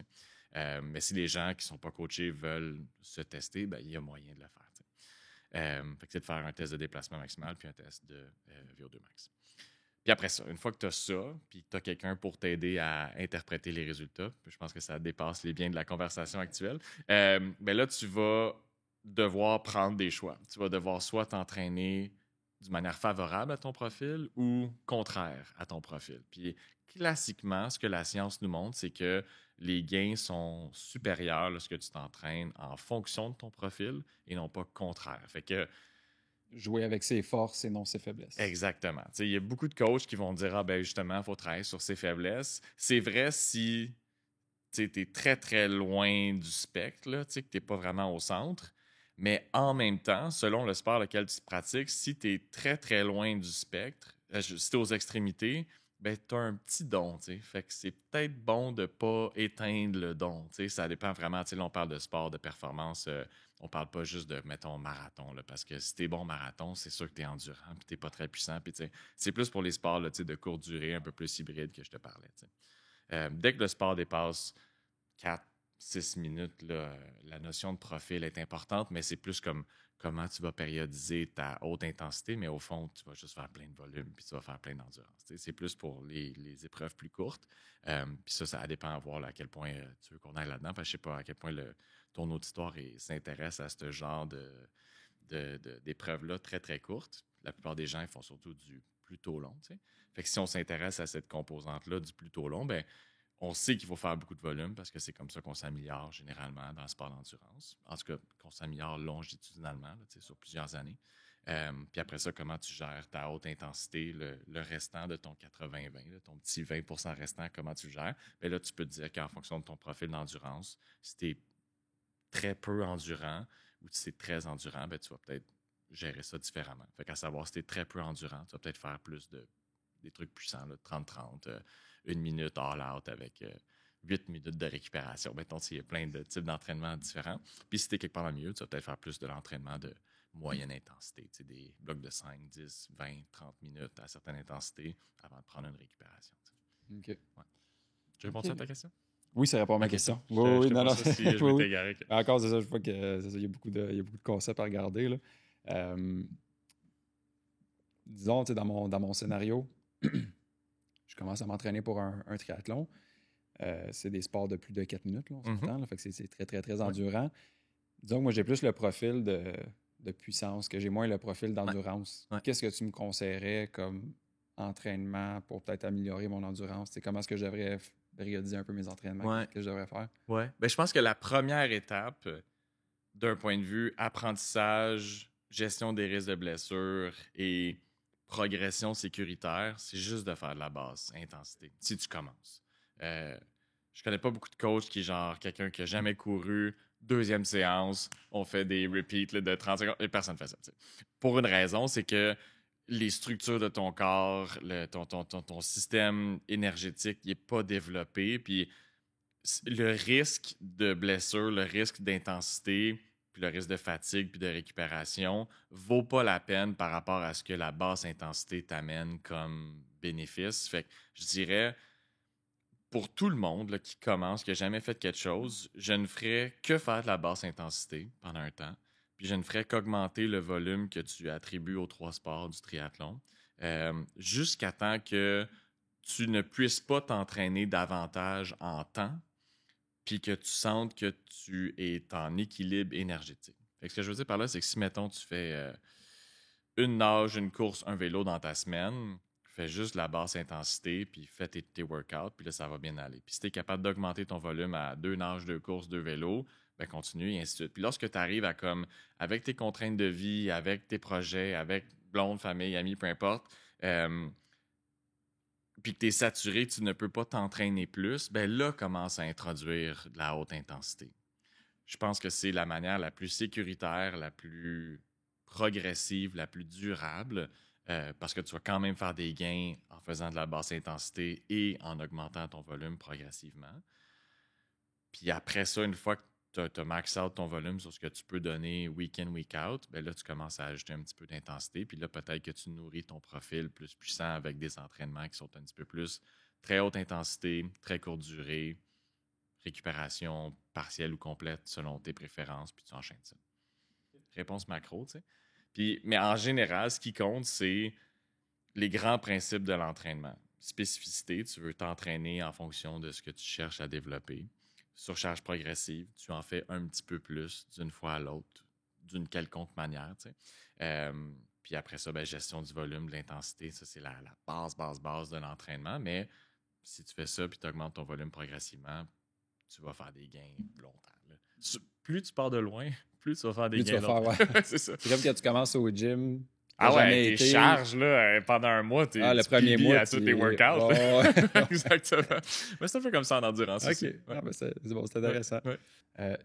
Mais si les gens qui ne sont pas coachés veulent se tester, ben, il y a moyen de le faire. Fait que c'est de faire un test de déplacement maximal puis un test de VO2 max. Puis après ça, une fois que tu as ça, puis que tu as quelqu'un pour t'aider à interpréter les résultats, puis je pense que ça dépasse les biens de la conversation actuelle, ben là, tu vas devoir prendre des choix. Tu vas devoir soit t'entraîner d'une manière favorable à ton profil ou contraire à ton profil. Puis classiquement, ce que la science nous montre, c'est que les gains sont supérieurs lorsque tu t'entraînes en fonction de ton profil et non pas contraire. Fait que Jouer avec ses forces et non ses faiblesses. exactement. Il y a beaucoup de coachs qui vont dire ah ben justement, il faut travailler sur ses faiblesses. C'est vrai si tu es très très loin du spectre, là, que tu n'es pas vraiment au centre. Mais en même temps, selon le sport lequel tu pratiques, si tu es très, très loin du spectre, si tu es aux extrémités, ben, tu as un petit don. T'sais. Fait que c'est peut-être bon de ne pas éteindre le don. T'sais. Ça dépend vraiment. Là, on parle de sport, de performance. On parle pas juste de, mettons, marathon. Là, parce que si tu es bon marathon, c'est sûr que tu es endurant et tu n'es pas très puissant. Puis, c'est plus pour les sports là, de courte durée, un peu plus hybride que je te parlais. Dès que le sport dépasse 4-6 minutes, là, la notion de profil est importante, mais c'est plus comme comment tu vas périodiser ta haute intensité, mais au fond, tu vas juste faire plein de volume, puis tu vas faire plein d'endurance. C'est plus pour les épreuves plus courtes. Puis ça dépend à voir là, à quel point tu veux qu'on aille là-dedans. Parce que je ne sais pas à quel point ton auditoire s'intéresse à ce genre d'épreuves-là très, très courtes. La plupart des gens, ils font surtout du plutôt long. T'sais. Fait que si on s'intéresse à cette composante-là du plutôt long, ben on sait qu'il faut faire beaucoup de volume parce que c'est comme ça qu'on s'améliore généralement dans le sport d'endurance. En tout cas, qu'on s'améliore longitudinalement là, sur plusieurs années. Puis après ça, comment tu gères ta haute intensité, le restant de ton 80-20, ton petit 20% restant, comment tu le gères? Bien là, tu peux te dire qu'en fonction de ton profil d'endurance, si tu es très peu endurant ou si tu es très endurant, bien, tu vas peut-être gérer ça différemment. Fait qu'à savoir, si tu es très peu endurant, tu vas peut-être faire plus des trucs puissants, 30-30, 1 minute all-out avec 8 minutes de récupération. Mettons, il y a plein de types d'entraînement différents. Puis si tu es quelque part dans le milieu, tu vas peut-être faire plus de l'entraînement de moyenne intensité, des blocs de 5, 10, 20, 30 minutes à certaines intensités avant de prendre une récupération. OK. Ouais. Tu réponds à ta question? Oui, ça répond à ma question. Oui, non, non. Si je vais t'égarer. Encore, c'est ça, je vois qu'il y a beaucoup de concepts à regarder. Là. Disons, dans mon scénario, je commence à m'entraîner pour un triathlon. C'est des sports de plus de 4 minutes, là, on s'entend. Fait que c'est très, très, très endurant. Ouais. Disons que moi, j'ai plus le profil de puissance, que j'ai moins le profil d'endurance. Ouais. Qu'est-ce que tu me conseillerais comme entraînement pour peut-être améliorer mon endurance? T'sais, comment est-ce que je devrais périodiser un peu mes entraînements? Ouais. Qu'est-ce que je devrais faire? Oui. Ben, je pense que la première étape, d'un point de vue apprentissage, gestion des risques de blessures et progression sécuritaire, c'est juste de faire de la basse intensité, si tu commences. Je connais pas beaucoup de coachs qui, genre, quelqu'un qui a jamais couru, deuxième séance, on fait des repeats là, de 30 secondes, et personne ne fait ça. T'sais. Pour une raison, c'est que les structures de ton corps, ton système énergétique n'est pas développé, puis le risque de blessure, le risque d'intensité, puis le risque de fatigue puis de récupération vaut pas la peine par rapport à ce que la basse intensité t'amène comme bénéfice. Fait que je dirais, pour tout le monde là, qui commence, qui n'a jamais fait quelque chose, je ne ferais que faire de la basse intensité pendant un temps, puis je ne ferais qu'augmenter le volume que tu attribues aux 3 sports du triathlon, jusqu'à temps que tu ne puisses pas t'entraîner davantage en temps, puis que tu sentes que tu es en équilibre énergétique. Fait que ce que je veux dire par là, c'est que si, mettons, tu fais une nage, une course, un vélo dans ta semaine, fais juste de la basse intensité, puis fais tes workouts, puis là, ça va bien aller. Puis si tu es capable d'augmenter ton volume à 2 nages, 2 courses, 2 vélos, ben continue, et ainsi de suite. Puis lorsque tu arrives à comme, avec tes contraintes de vie, avec tes projets, avec blonde, famille, amis, peu importe, puis que tu es saturé, tu ne peux pas t'entraîner plus, ben là, commence à introduire de la haute intensité. Je pense que c'est la manière la plus sécuritaire, la plus progressive, la plus durable, parce que tu vas quand même faire des gains en faisant de la basse intensité et en augmentant ton volume progressivement. Puis après ça, une fois que tu as max out ton volume sur ce que tu peux donner week in, week out, ben là, tu commences à ajouter un petit peu d'intensité. Puis là, peut-être que tu nourris ton profil plus puissant avec des entraînements qui sont un petit peu plus très haute intensité, très courte durée, récupération partielle ou complète selon tes préférences, puis tu enchaînes ça. Réponse macro, tu sais. Puis, mais en général, ce qui compte, c'est les grands principes de l'entraînement. Spécificité, tu veux t'entraîner en fonction de ce que tu cherches à développer. Surcharge progressive, tu en fais un petit peu plus d'une fois à l'autre, d'une quelconque manière, tu sais. Puis après ça, ben, gestion du volume, de l'intensité, ça, c'est la base de l'entraînement. Mais si tu fais ça puis tu augmentes ton volume progressivement, tu vas faire des gains longtemps. Là. Plus tu pars de loin, plus tu vas faire des gains longtemps. C'est ça. C'est comme quand tu commences au gym. Ah ouais, tes charges, là, pendant un mois, tu le premier mois, à tous tes workouts. Oh, ouais. Exactement. Mais c'est un peu comme ça en endurance aussi. OK. Ouais. Ah, ben c'est bon, c'est intéressant. Ouais.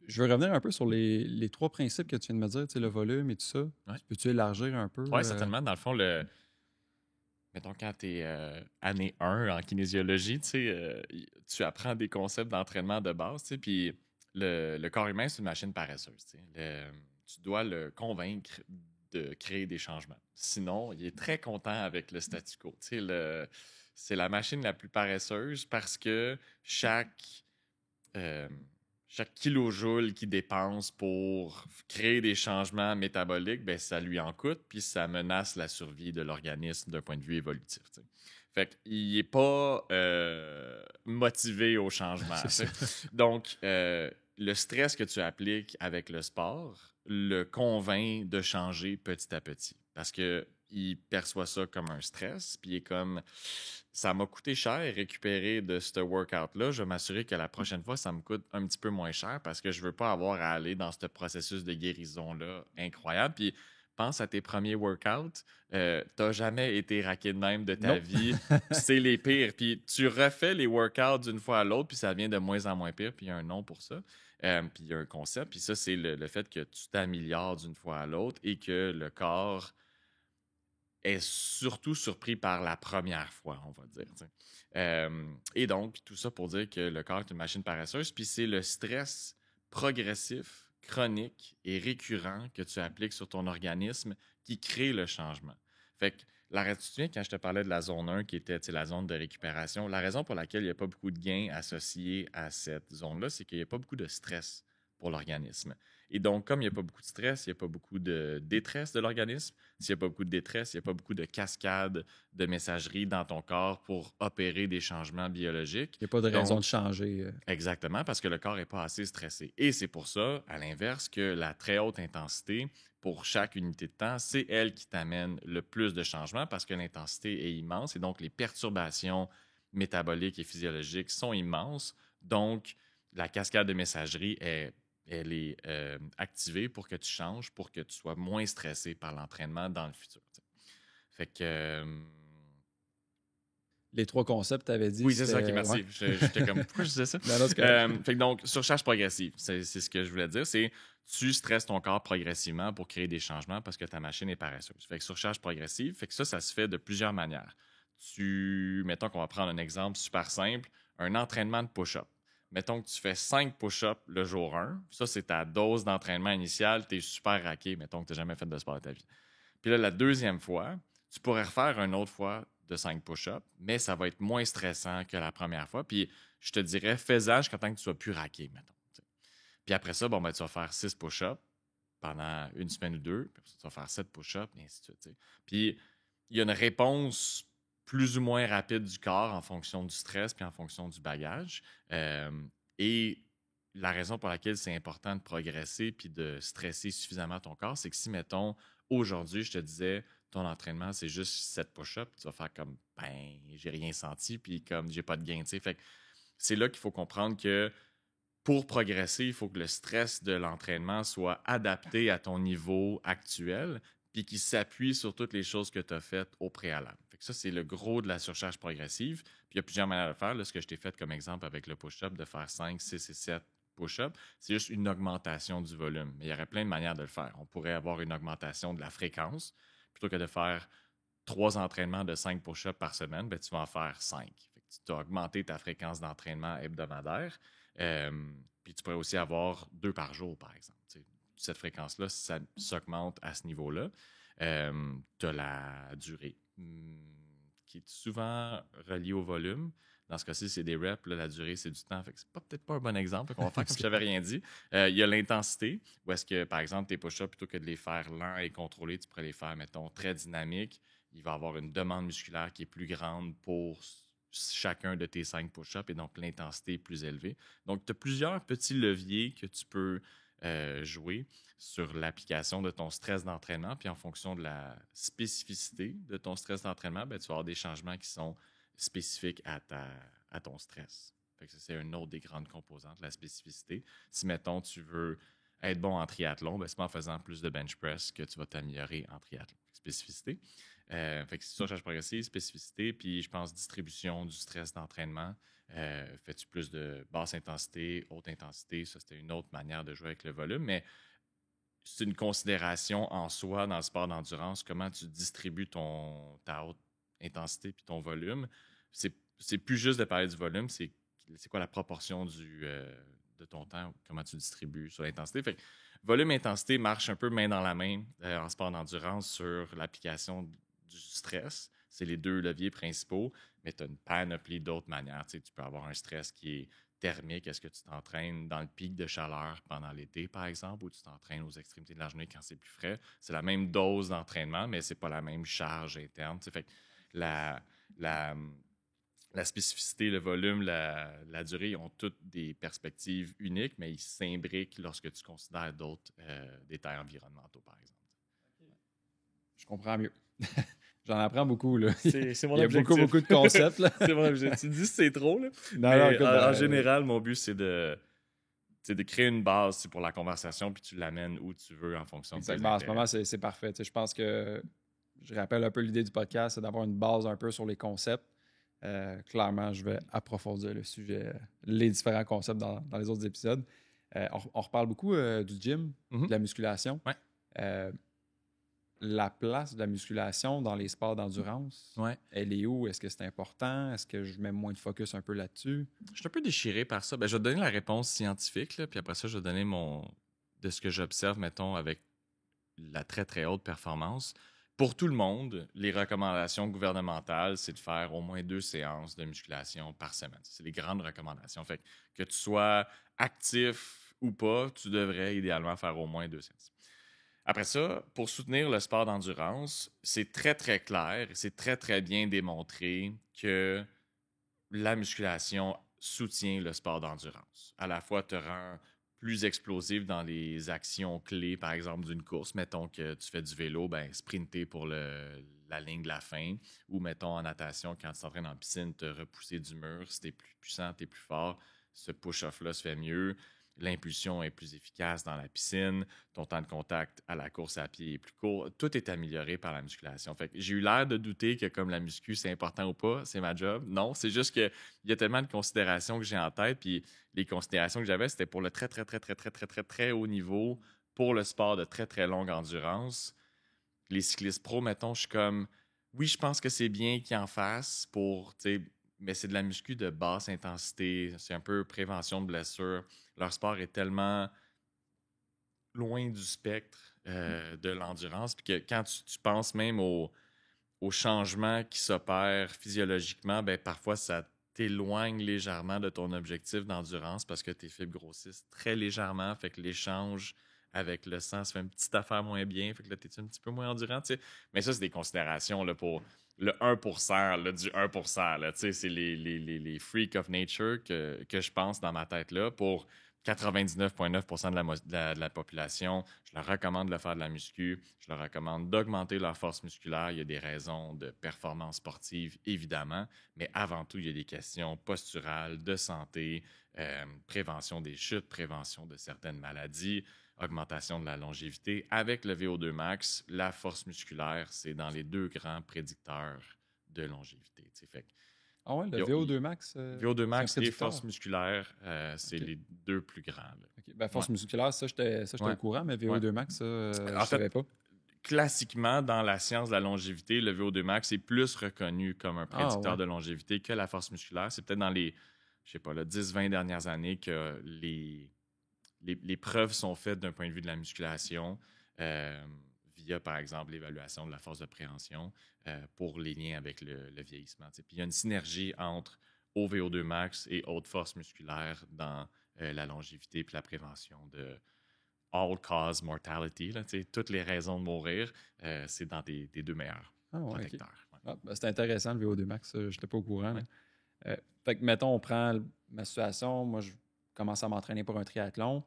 Je veux revenir un peu sur les 3 principes que tu viens de me dire, le volume et tout ça. Ouais. Peux-tu élargir un peu? Oui, certainement. Dans le fond, mettons, quand tu es année 1 en kinésiologie, tu apprends des concepts d'entraînement de base, puis le corps humain, c'est une machine paresseuse. Tu dois le convaincre de créer des changements. Sinon, il est très content avec le statu quo. C'est la machine la plus paresseuse parce que chaque kilojoule qu'il dépense pour créer des changements métaboliques, ben, ça lui en coûte, puis ça menace la survie de l'organisme d'un point de vue évolutif. T'sais. Fait qu'il n'est pas motivé au changement. Donc, le stress que tu appliques avec le sport le convainc de changer petit à petit. Parce qu'il perçoit ça comme un stress, puis il est comme ça m'a coûté cher récupérer de ce workout-là. Je vais m'assurer que la prochaine fois, ça me coûte un petit peu moins cher parce que je veux pas avoir à aller dans ce processus de guérison-là incroyable. Puis pense à tes premiers workouts. T'as jamais été raqué de même de ta vie. C'est les pires. Puis tu refais les workouts d'une fois à l'autre, puis ça devient de moins en moins pire. Puis il y a un nom pour ça. Puis il y a un concept. Puis ça, c'est le fait que tu t'améliores d'une fois à l'autre et que le corps est surtout surpris par la première fois, on va dire. Et donc, tout ça pour dire que le corps est une machine paresseuse. Puis c'est le stress progressif, chronique et récurrent que tu appliques sur ton organisme qui crée le changement. Fait que tu te souviens quand je te parlais de la zone 1 qui était la zone de récupération, la raison pour laquelle il n'y a pas beaucoup de gains associés à cette zone-là, c'est qu'il n'y a pas beaucoup de stress pour l'organisme. Et donc, comme il n'y a pas beaucoup de stress, il n'y a pas beaucoup de détresse de l'organisme. S'il n'y a pas beaucoup de détresse, il n'y a pas beaucoup de cascade de messagerie dans ton corps pour opérer des changements biologiques. Il n'y a pas de raison de changer. Exactement, parce que le corps n'est pas assez stressé. Et c'est pour ça, à l'inverse, que la très haute intensité, pour chaque unité de temps, c'est elle qui t'amène le plus de changements parce que l'intensité est immense et donc les perturbations métaboliques et physiologiques sont immenses. Donc, la cascade de messagerie elle est activée pour que tu changes, pour que tu sois moins stressé par l'entraînement dans le futur. T'sais. Fait que... Les 3 concepts, tu avais dit. Oui, c'est ça qui est merci. Ouais. J'étais comme, pourquoi je disais ça? Fait que donc, surcharge progressive, c'est ce que je voulais dire. C'est tu stresses ton corps progressivement pour créer des changements parce que ta machine est paresseuse. Fait que surcharge progressive, fait que ça se fait de plusieurs manières. Mettons qu'on va prendre un exemple super simple, un entraînement de push-up. Mettons que tu fais 5 push-ups le jour 1. Ça, c'est ta dose d'entraînement initiale. Tu es super raqué. Mettons que tu n'as jamais fait de sport de ta vie. Puis là, la deuxième fois, tu pourrais refaire une autre fois de 5 push-ups, mais ça va être moins stressant que la première fois. Puis je te dirais, fais-en jusqu'à temps que tu sois plus raqué, mettons. T'sais. Puis après ça, tu vas faire 6 push-ups pendant une semaine ou 2. Puis après ça, tu vas faire 7 push-ups, et ainsi de suite. T'sais. Puis il y a une réponse plus ou moins rapide du corps en fonction du stress puis en fonction du bagage. Et la raison pour laquelle c'est important de progresser puis de stresser suffisamment ton corps, c'est que si, mettons, aujourd'hui, je te disais, ton entraînement, c'est juste 7 push-ups, tu vas faire comme, ben, j'ai rien senti, puis comme, j'ai pas de gain, tu sais. Fait que c'est là qu'il faut comprendre que pour progresser, il faut que le stress de l'entraînement soit adapté à ton niveau actuel, puis qu'il s'appuie sur toutes les choses que tu as faites au préalable. Fait que ça, c'est le gros de la surcharge progressive. Puis il y a plusieurs manières de le faire. Là, ce que je t'ai fait comme exemple avec le push-up, de faire 5, 6 et 7 push-ups, c'est juste une augmentation du volume. Mais il y aurait plein de manières de le faire. On pourrait avoir une augmentation de la fréquence. Plutôt que de faire 3 entraînements de 5 push-ups par semaine, ben, tu vas en faire 5. Fait que tu as augmenté ta fréquence d'entraînement hebdomadaire. Puis tu pourrais aussi avoir 2 par jour, par exemple. T'sais, cette fréquence-là, ça s'augmente à ce niveau-là. Tu as la durée, qui est souvent reliée au volume. Dans ce cas-ci, c'est des reps. Là, la durée, c'est du temps. Fait que c'est peut-être pas un bon exemple. On va faire comme si je n'avais rien dit. Il y a l'intensité, où est-ce que, par exemple, tes push-ups, plutôt que de les faire lents et contrôlés, tu pourrais les faire, mettons, très dynamiques. Il va y avoir une demande musculaire qui est plus grande pour chacun de tes 5 push-ups et donc l'intensité est plus élevée. Donc, tu as plusieurs petits leviers que tu peux jouer sur l'application de ton stress d'entraînement. Puis en fonction de la spécificité de ton stress d'entraînement, ben, tu vas avoir des changements qui sont spécifiques à ton stress. Fait que ça, c'est une autre des grandes composantes, la spécificité. Si, mettons, tu veux être bon en triathlon, ben, c'est pas en faisant plus de bench press que tu vas t'améliorer en triathlon. Spécificité. Fait que c'est surcharge progressive, spécificité, puis je pense distribution du stress d'entraînement. Fais-tu plus de basse intensité, haute intensité? Ça, c'était une autre manière de jouer avec le volume, mais c'est une considération en soi dans le sport d'endurance, comment tu distribues ta haute intensité puis ton volume. C'est plus juste de parler du volume, c'est quoi la proportion de ton temps, comment tu distribues sur l'intensité. Fait que volume et intensité marchent un peu main dans la main en sport d'endurance sur l'application du stress. C'est les 2 leviers principaux, mais tu as une panoplie d'autres manières. Tu sais, tu peux avoir un stress qui est thermique. Est-ce que tu t'entraînes dans le pic de chaleur pendant l'été, par exemple, ou tu t'entraînes aux extrémités de la journée quand c'est plus frais? C'est la même dose d'entraînement, mais c'est pas la même charge interne. Tu sais, fait que la spécificité, le volume, la durée ont toutes des perspectives uniques, mais ils s'imbriquent lorsque tu considères d'autres détails environnementaux, par exemple. Je comprends mieux. J'en apprends beaucoup, là. C'est mon Il y a objectif. beaucoup de concepts, là. C'est mon objectif. Tu me dis si c'est trop, là. Non, Mais non, écoute, en général, mon but, c'est de créer une base pour la conversation, puis tu l'amènes où tu veux en fonction de tes exactement. En ce intérêts. moment, c'est parfait. Tu sais, je pense que je rappelle un peu l'idée du podcast, c'est d'avoir une base un peu sur les concepts. Clairement, je vais approfondir le sujet, les différents concepts dans les autres épisodes. On reparle beaucoup du gym, de la musculation. Ouais. La place de la musculation dans les sports d'endurance, Ouais. elle est où? Est-ce que c'est important? Est-ce que je mets moins de focus un peu là-dessus? Je suis un peu déchiré par ça. Ben, je vais te donner la réponse scientifique, là, puis après ça, je vais donner de ce que j'observe, mettons, avec la très, très haute performance. Pour tout le monde, les recommandations gouvernementales, c'est de faire au moins 2 séances de musculation par semaine. C'est les grandes recommandations. Fait que tu sois actif ou pas, tu devrais idéalement faire au moins 2 séances. Après ça, pour soutenir le sport d'endurance, c'est très, très clair et c'est très, très bien démontré que la musculation soutient le sport d'endurance. À la fois, te rend plus explosif dans les actions clés, par exemple, d'une course. Mettons que tu fais du vélo, ben sprinter pour la ligne de la fin. Ou mettons en natation, quand tu t'entraînes en piscine, te repousser du mur. Si tu es plus puissant, tu es plus fort, ce push-off-là se fait mieux. L'impulsion est plus efficace dans la piscine, ton temps de contact à la course à pied est plus court. Tout est amélioré par la musculation. Fait que j'ai eu l'air de douter que comme la muscu, c'est important ou pas, c'est ma job. Non, c'est juste qu'il y a tellement de considérations que j'ai en tête, puis les considérations que j'avais, c'était pour le très, très, très, très, très, très, très, très haut niveau, pour le sport de très, très longue endurance. Les cyclistes pro, mettons, je suis comme, oui, je pense que c'est bien qu'ils en fassent mais c'est de la muscu de basse intensité. C'est un peu prévention de blessures. Leur sport est tellement loin du spectre de l'endurance. Puis que quand tu penses même aux changements qui s'opèrent physiologiquement, ben parfois ça t'éloigne légèrement de ton objectif d'endurance parce que tes fibres grossissent très légèrement. Fait que l'échange avec le sang se fait une petite affaire moins bien. Fait que là, t'es un petit peu moins endurant. T'sais. Mais ça, c'est des considérations là, pour le 1% là, du 1%. Là, c'est les freaks of nature que je pense dans ma tête là pour 99,9% de la population, je leur recommande de faire de la muscu, je leur recommande d'augmenter leur force musculaire. Il y a des raisons de performance sportive, évidemment, mais avant tout, il y a des questions posturales, de santé, prévention des chutes, prévention de certaines maladies, augmentation de la longévité. Avec le VO2 max, la force musculaire, c'est dans les 2 grands prédicteurs de longévité. Fait que, Ah ouais, le VO2 max, VO2 c'est un max et prédicteur. force musculaire, c'est Ok. les 2 plus grands. Là. Ok. Ben, force Ouais. musculaire, ça, j'étais Ouais. au courant, mais Ouais. VO2 max, ça, je En fait, savais pas. classiquement, dans la science de la longévité, le VO2 max est plus reconnu comme un prédicteur ouais. de longévité que la force musculaire. C'est peut-être dans les, je sais pas, 10-20 dernières années que les preuves sont faites d'un point de vue de la musculation via, par exemple, l'évaluation de la force de préhension pour les liens avec le vieillissement. Puis il y a une synergie entre haut VO2 max et haute force musculaire dans la longévité et la prévention de all-cause mortality. Là, toutes les raisons de mourir, c'est dans des 2 meilleurs protecteurs. Okay. Ah, ben, c'est intéressant, le VO2 max, je n'étais pas au courant. Ouais. Fait que, mettons, on prend ma situation. Moi, je commence à m'entraîner pour un triathlon.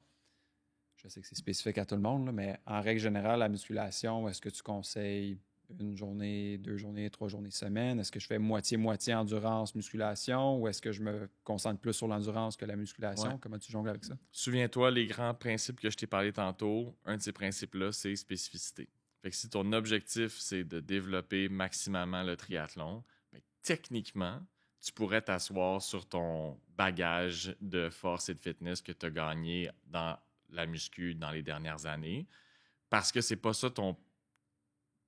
Je sais que c'est spécifique à tout le monde, là, mais en règle générale, la musculation, est-ce que tu conseilles 1 journée, 2 journées, 3 journées semaine? Est-ce que je fais moitié-moitié endurance, musculation, ou est-ce que je me concentre plus sur l'endurance que la musculation? Ouais. Comment tu jongles avec ça? Souviens-toi, les grands principes que je t'ai parlé tantôt, un de ces principes-là, c'est spécificité. Fait que si ton objectif, c'est de développer maximalement le triathlon, bien, techniquement, tu pourrais t'asseoir sur ton bagage de force et de fitness que tu as gagné dans la muscu dans les dernières années, parce que c'est pas ça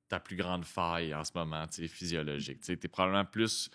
ta plus grande faille en ce moment, physiologique. Tu es probablement plus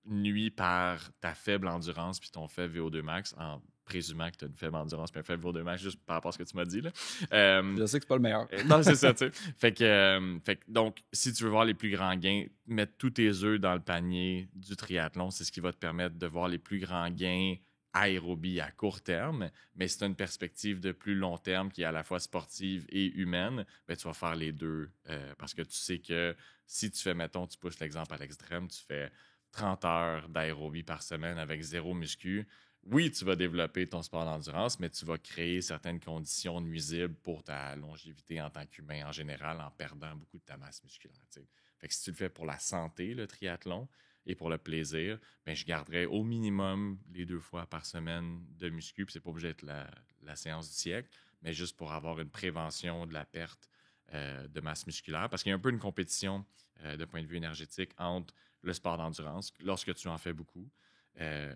nuit par ta faible endurance puis ton faible VO2 max, en présumant que tu as une faible endurance puis un faible VO2 max, juste par rapport à ce que tu m'as dit. Là. Je sais que c'est pas le meilleur. Non, c'est ça, tu sais. Fait que, donc, si tu veux voir les plus grands gains, mettre tous tes œufs dans le panier du triathlon, c'est ce qui va te permettre de voir les plus grands gains aérobie à court terme, mais si tu as une perspective de plus long terme qui est à la fois sportive et humaine, bien, tu vas faire les deux parce que tu sais que si tu fais, mettons, tu pousses l'exemple à l'extrême, tu fais 30 heures d'aérobie par semaine avec 0 muscu, oui, tu vas développer ton sport d'endurance, mais tu vas créer certaines conditions nuisibles pour ta longévité en tant qu'humain en général en perdant beaucoup de ta masse musculaire. T'sais. Fait que si tu le fais pour la santé, le triathlon, et pour le plaisir, bien, je garderais au minimum les 2 fois par semaine de muscu. Puis c'est pas obligé d'être la séance du siècle, mais juste pour avoir une prévention de la perte de masse musculaire. Parce qu'il y a un peu une compétition de point de vue énergétique entre le sport d'endurance, lorsque tu en fais beaucoup,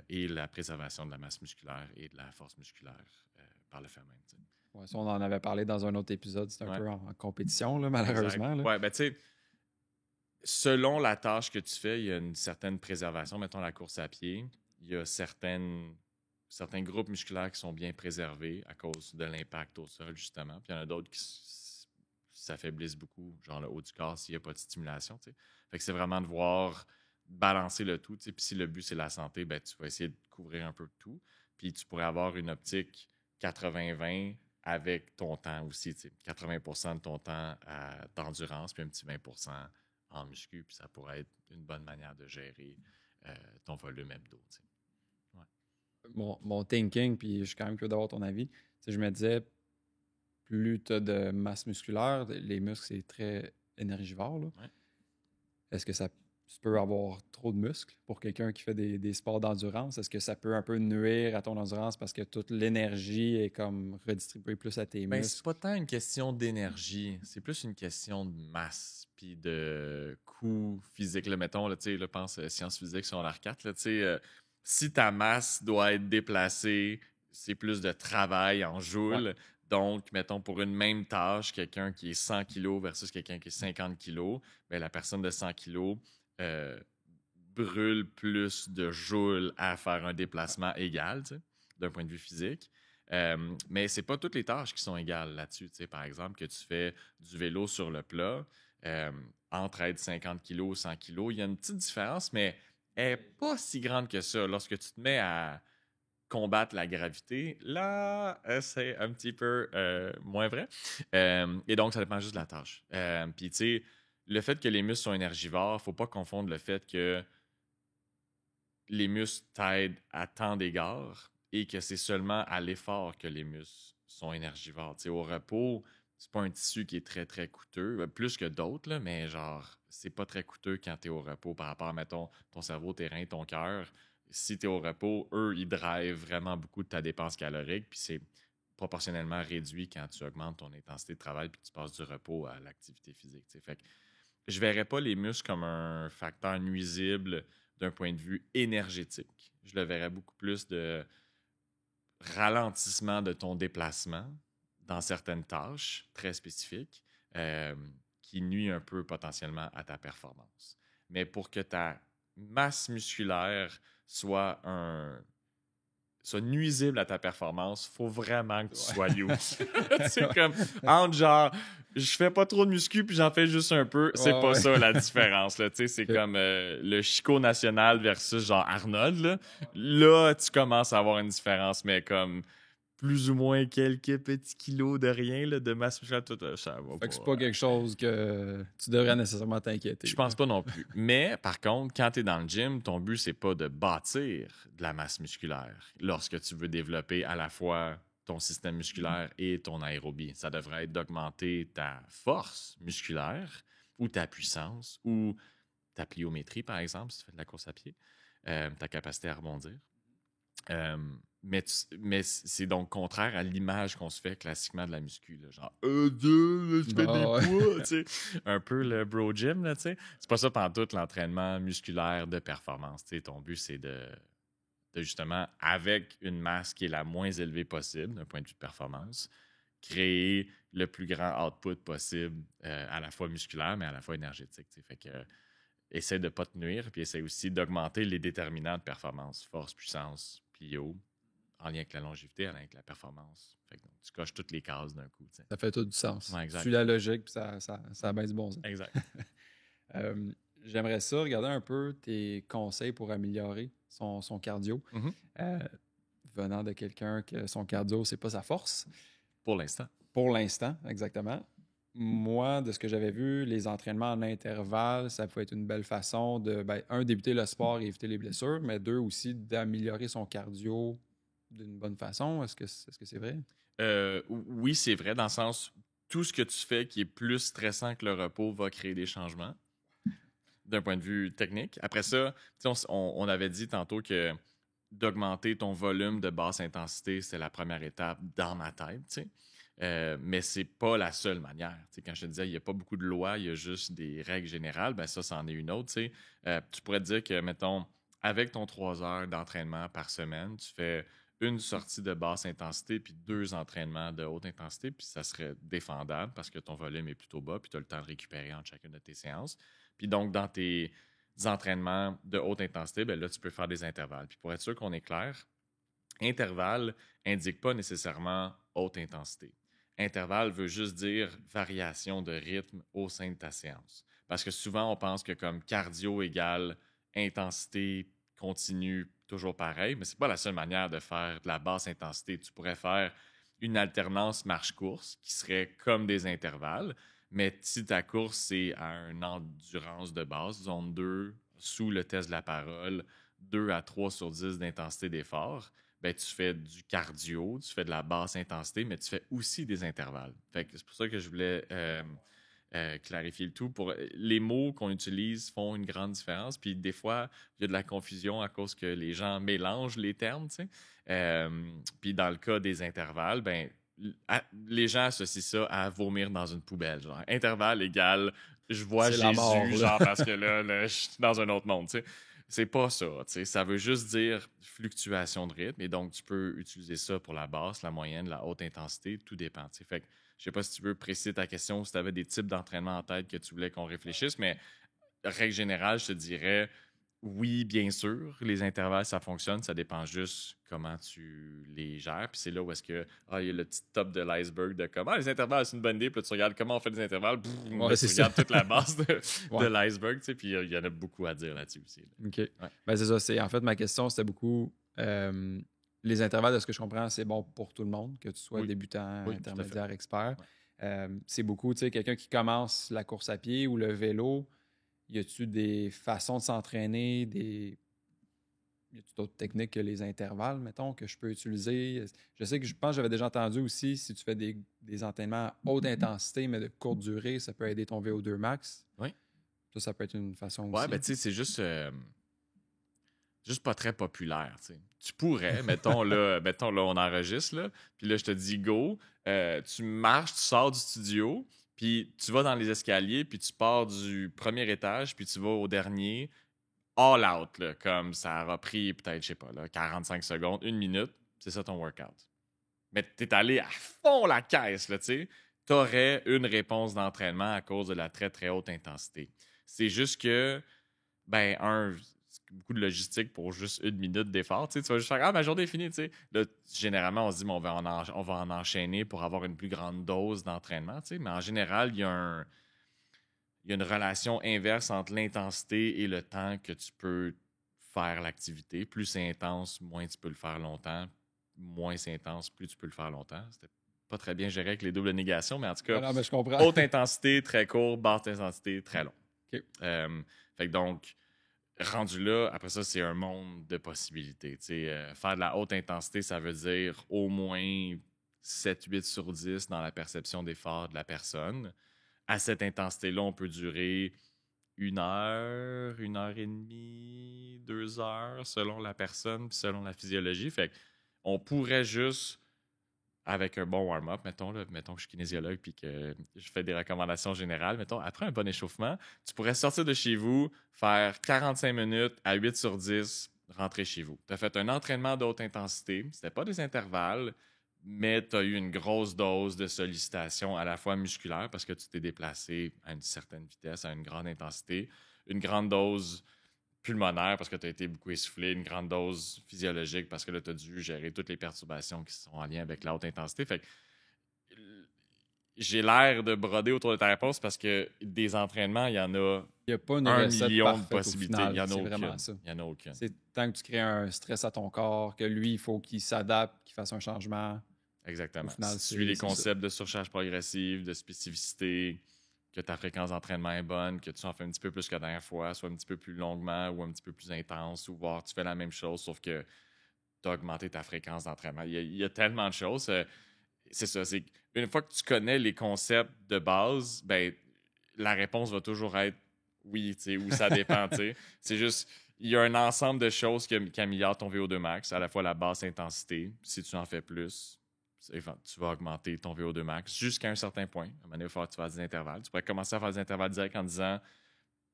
et la préservation de la masse musculaire et de la force musculaire par le fait même. Ouais, ça, on en avait parlé dans un autre épisode. C'est un peu en compétition, là, malheureusement. malheureusement. Oui, ben tu sais, selon la tâche que tu fais, il y a une certaine préservation. Mettons la course à pied, il y a certains groupes musculaires qui sont bien préservés à cause de l'impact au sol, justement. Puis il y en a d'autres qui s'affaiblissent beaucoup, genre le haut du corps, s'il n'y a pas de stimulation. T'sais. Fait que c'est vraiment de voir balancer le tout. Puis si le but, c'est la santé, ben, tu vas essayer de couvrir un peu de tout. Puis tu pourrais avoir une optique 80-20 avec ton temps aussi. 80% de ton temps d'endurance, puis un petit 20% en muscu, puis ça pourrait être une bonne manière de gérer ton volume hebdo. Ouais. Mon thinking, puis je suis quand même curieux d'avoir ton avis. Je me disais, plus tu as de masse musculaire, les muscles, c'est très énergivore. Là. Ouais. Est-ce que ça peut avoir trop de muscles pour quelqu'un qui fait des sports d'endurance? Est-ce que ça peut un peu nuire à ton endurance parce que toute l'énergie est comme redistribuée plus à tes muscles? C'est pas tant une question d'énergie, c'est plus une question de masse puis de coût physique. Là, mettons, là, pense sciences physiques sur l'R4. Si ta masse doit être déplacée, c'est plus de travail en joules. Ouais. Donc, mettons, pour une même tâche, quelqu'un qui est 100 kg versus quelqu'un qui est 50 kg, bien, la personne de 100 kg brûle plus de joules à faire un déplacement égal, d'un point de vue physique. Mais c'est pas toutes les tâches qui sont égales là-dessus. Par exemple, que tu fais du vélo sur le plat, entre être 50 kg ou 100 kg, il y a une petite différence, mais elle n'est pas si grande que ça. Lorsque tu te mets à combattre la gravité, là, c'est un petit peu moins vrai. Et donc, ça dépend juste de la tâche. Puis, tu sais, le fait que les muscles sont énergivores, il ne faut pas confondre le fait que les muscles t'aident à tant d'égards et que c'est seulement à l'effort que les muscles sont énergivores. Tu sais, au repos, c'est pas un tissu qui est très, très coûteux, plus que d'autres, là, mais genre, c'est pas très coûteux quand tu es au repos par rapport à, mettons, ton cerveau, tes reins, ton cœur. Si tu es au repos, eux, ils drivent vraiment beaucoup de ta dépense calorique, puis c'est proportionnellement réduit quand tu augmentes ton intensité de travail puis tu passes du repos à l'activité physique. T'sais. Fait que je verrais pas les muscles comme un facteur nuisible d'un point de vue énergétique. Je le verrais beaucoup plus de ralentissement de ton déplacement dans certaines tâches très spécifiques qui nuit un peu potentiellement à ta performance. Mais pour que ta masse musculaire soit nuisible à ta performance, il faut vraiment que tu sois huge. C'est comme, entre genre, je fais pas trop de muscu puis j'en fais juste un peu, c'est pas ça la différence. Là. C'est comme le Chico national versus genre Arnold. Là, tu commences à avoir une différence, mais comme plus ou moins quelques petits kilos de rien, là, de masse musculaire, tout ça va Fait pas. que c'est pas quelque chose que tu devrais nécessairement t'inquiéter. Je pense pas non plus. Mais par contre, quand tu es dans le gym, ton but, c'est pas de bâtir de la masse musculaire lorsque tu veux développer à la fois ton système musculaire et ton aérobie. Ça devrait être d'augmenter ta force musculaire ou ta puissance ou ta pliométrie, par exemple, si tu fais de la course à pied, ta capacité à rebondir. Mais c'est donc contraire à l'image qu'on se fait classiquement de la muscu. Là. Genre, je fais des poids, tu sais. Un peu le bro gym, là, tu sais. C'est pas ça pantoute, l'entraînement musculaire de performance. Tu sais. Ton but, c'est de justement, avec une masse qui est la moins élevée possible d'un point de vue de performance, créer le plus grand output possible, à la fois musculaire, mais à la fois énergétique. Tu sais. Fait que essaie de ne pas te nuire, puis essaie aussi d'augmenter les déterminants de performance, force, puissance, plio, en lien avec la longévité, en lien avec la performance. Fait que, donc, tu coches toutes les cases d'un coup. T'sais. Ça fait tout du sens. Ouais, exact. Tu suis la logique, puis ça a bien du bon sens. Exact. J'aimerais ça regarder un peu tes conseils pour améliorer son cardio. Venant de quelqu'un que son cardio, c'est pas sa force. Pour l'instant. Pour l'instant, exactement. Moi, de ce que j'avais vu, les entraînements en intervalle, ça pouvait être une belle façon de, débuter le sport et éviter les blessures, mais deux, aussi d'améliorer son cardio d'une bonne façon. Est-ce que c'est vrai? Oui, c'est vrai, dans le sens, tout ce que tu fais qui est plus stressant que le repos va créer des changements d'un point de vue technique. Après ça, on avait dit tantôt que d'augmenter ton volume de basse intensité, c'est la première étape dans ma tête, tu sais. Mais c'est pas la seule manière. T'sais, quand je te disais, il n'y a pas beaucoup de lois, il y a juste des règles générales, ben ça, c'en est une autre. Tu pourrais te dire que, mettons, avec ton 3 heures d'entraînement par semaine, tu fais une sortie de basse intensité puis 2 entraînements de haute intensité, puis ça serait défendable parce que ton volume est plutôt bas, puis tu as le temps de récupérer entre chacune de tes séances. Puis donc, dans tes entraînements de haute intensité, ben là, tu peux faire des intervalles. Puis pour être sûr qu'on est clair, intervalle indique pas nécessairement haute intensité. Intervalle veut juste dire variation de rythme au sein de ta séance. Parce que souvent, on pense que comme cardio égale intensité continue, toujours pareil, mais ce n'est pas la seule manière de faire de la basse intensité. Tu pourrais faire une alternance marche-course qui serait comme des intervalles, mais si ta course, c'est à une endurance de base, zone 2, sous le test de la parole, 2 à 3 sur 10 d'intensité d'effort, ben, tu fais du cardio, tu fais de la basse intensité, mais tu fais aussi des intervalles. Fait que c'est pour ça que je voulais clarifier le tout. Les mots qu'on utilise font une grande différence. Puis des fois, il y a de la confusion à cause que les gens mélangent les termes. Tu sais. Puis dans le cas des intervalles, ben, les gens associent ça à vomir dans une poubelle. Genre, intervalle égale je vois C'est Jésus, mort, genre parce que là, je suis dans un autre monde. Tu sais. C'est pas ça. T'sais. Ça veut juste dire fluctuation de rythme. Et donc, tu peux utiliser ça pour la basse, la moyenne, la haute intensité. Tout dépend. T'sais. Fait que je sais pas si tu veux préciser ta question ou si tu avais des types d'entraînement en tête que tu voulais qu'on réfléchisse, mais règle générale, je te dirais oui, bien sûr, les intervalles, ça fonctionne. Ça dépend juste comment tu les gères. Puis c'est là où est-ce que il y a le petit top de l'iceberg de comment les intervalles, c'est une bonne idée. Puis là, tu regardes comment on fait des intervalles. Tu regardes toute la base de l'iceberg. Tu sais, puis il y en a beaucoup à dire là-dessus aussi. Là. OK. Ouais. Ben, c'est ça. En fait, ma question, c'était beaucoup les intervalles, de ce que je comprends, c'est bon pour tout le monde, que tu sois débutant, intermédiaire, expert. Ouais. C'est beaucoup, tu sais, quelqu'un qui commence la course à pied ou le vélo. Y a-tu des façons de s'entraîner, y a d'autres techniques que les intervalles, mettons, que je peux utiliser? Je pense que j'avais déjà entendu aussi, si tu fais des entraînements à haute intensité, mais de courte durée, ça peut aider ton VO2 max. Oui. Ça peut être une façon Ouais, aussi. ben tu sais, c'est juste pas très populaire. Tu sais. Tu pourrais, mettons là, on enregistre, là, puis là, je te dis go, tu marches, tu sors du studio, puis tu vas dans les escaliers, puis tu pars du premier étage, puis tu vas au dernier, all out, là, comme ça aura pris peut-être, je sais pas, là, 45 secondes, 1 minute, c'est ça ton workout. Mais t'es allé à fond la caisse, là, tu sais. T'aurais une réponse d'entraînement à cause de la très, très haute intensité. C'est juste que, ben, c'est beaucoup de logistique pour juste 1 minute d'effort. Tu sais, tu vas juste faire « Ah, ma journée est finie. » Tu sais. Là, généralement, on se dit mais on va en enchaîner pour avoir une plus grande dose d'entraînement. Tu sais. Mais en général, il y a une relation inverse entre l'intensité et le temps que tu peux faire l'activité. Plus c'est intense, moins tu peux le faire longtemps. Moins c'est intense, plus tu peux le faire longtemps. C'était pas très bien géré avec les doubles négations, mais en tout cas, Non, mais je comprends. haute intensité, très court, basse intensité, très long. OK. Fait que donc, rendu là, après ça, c'est un monde de possibilités. Faire de la haute intensité, ça veut dire au moins 7-8/10 dans la perception d'effort de la personne. À cette intensité-là, on peut durer 1 heure, 1 heure et demie, 2 heures, selon la personne puis selon la physiologie. Fait qu'on pourrait juste, avec un bon warm-up, mettons que je suis kinésiologue puis que je fais des recommandations générales, mettons, après un bon échauffement, tu pourrais sortir de chez vous, faire 45 minutes à 8/10, rentrer chez vous. Tu as fait un entraînement de haute intensité, c'était pas des intervalles, mais tu as eu une grosse dose de sollicitation à la fois musculaire parce que tu t'es déplacé à une certaine vitesse, à une grande intensité, une grande dose pulmonaire parce que tu as été beaucoup essoufflé, une grande dose physiologique parce que là, tu as dû gérer toutes les perturbations qui sont en lien avec la haute intensité. Fait que j'ai l'air de broder autour de ta réponse parce que des entraînements, il y en a Il n'y a pas une 1 recette million de parfaite au possibilités. final. Il y en a C'est aucune. vraiment ça. Il y en a aucune. C'est tant que tu crées un stress à ton corps, que lui, il faut qu'il s'adapte, qu'il fasse un changement. Exactement. Au final, Si tu suis les c'est concepts de surcharge progressive, de spécificité, que ta fréquence d'entraînement est bonne, que tu en fais un petit peu plus que la dernière fois, soit un petit peu plus longuement ou un petit peu plus intense, ou voir tu fais la même chose, sauf que tu as augmenté ta fréquence d'entraînement. Il y a tellement de choses. C'est ça. C'est une fois que tu connais les concepts de base, ben, la réponse va toujours être oui, tu sais, ou ça dépend. Tu sais. C'est juste, il y a un ensemble de choses qui améliorent ton VO2 max, à la fois la basse intensité. Si tu en fais plus, tu vas augmenter ton VO2 max jusqu'à un certain point. À un moment donné, il va falloir que tu fasses des intervalles. Tu pourrais commencer à faire des intervalles directs en disant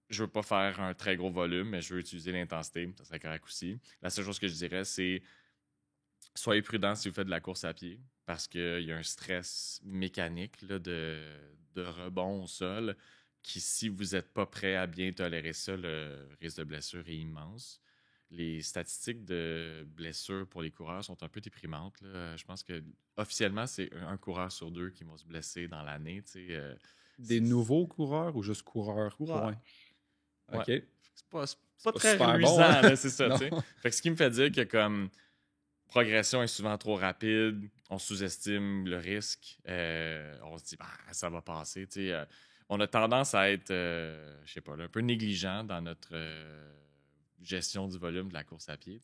je veux pas faire un très gros volume, mais je veux utiliser l'intensité. Ça serait correct aussi. La seule chose que je dirais, c'est soyez prudent si vous faites de la course à pied parce qu'il y a un stress mécanique là, de rebond au sol qui, si vous n'êtes pas prêt à bien tolérer ça, le risque de blessure est immense. Les statistiques de blessures pour les coureurs sont un peu déprimantes. Là. Je pense que officiellement, c'est un coureur sur 2 qui va se blesser dans l'année. Des nouveaux coureurs ou juste coureurs? Coureurs. Point. OK. Ouais. C'est pas très super reluisant, bon, hein? là, c'est ça. Non. Fait que ce qui me fait dire que comme progression est souvent trop rapide, on sous-estime le risque, on se dit ça va passer. On a tendance à être, je sais pas, là, un peu négligent dans notre gestion du volume de la course à pied.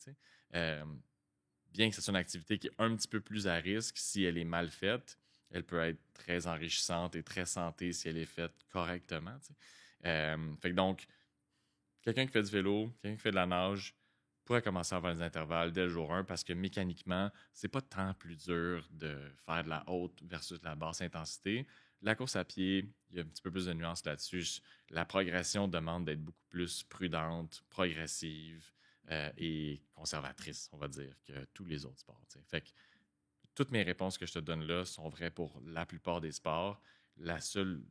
Bien que ce soit une activité qui est un petit peu plus à risque, si elle est mal faite, elle peut être très enrichissante et très santé si elle est faite correctement. Fait que donc, quelqu'un qui fait du vélo, quelqu'un qui fait de la nage, pourrait commencer à avoir des intervalles dès le jour 1 parce que mécaniquement, c'est pas tant plus dur de faire de la haute versus de la basse intensité. La course à pied, il y a un petit peu plus de nuances là-dessus. La progression demande d'être beaucoup plus prudente, progressive et conservatrice, on va dire, que tous les autres sports. T'sais. Fait que toutes mes réponses que je te donne là sont vraies pour la plupart des sports. La seule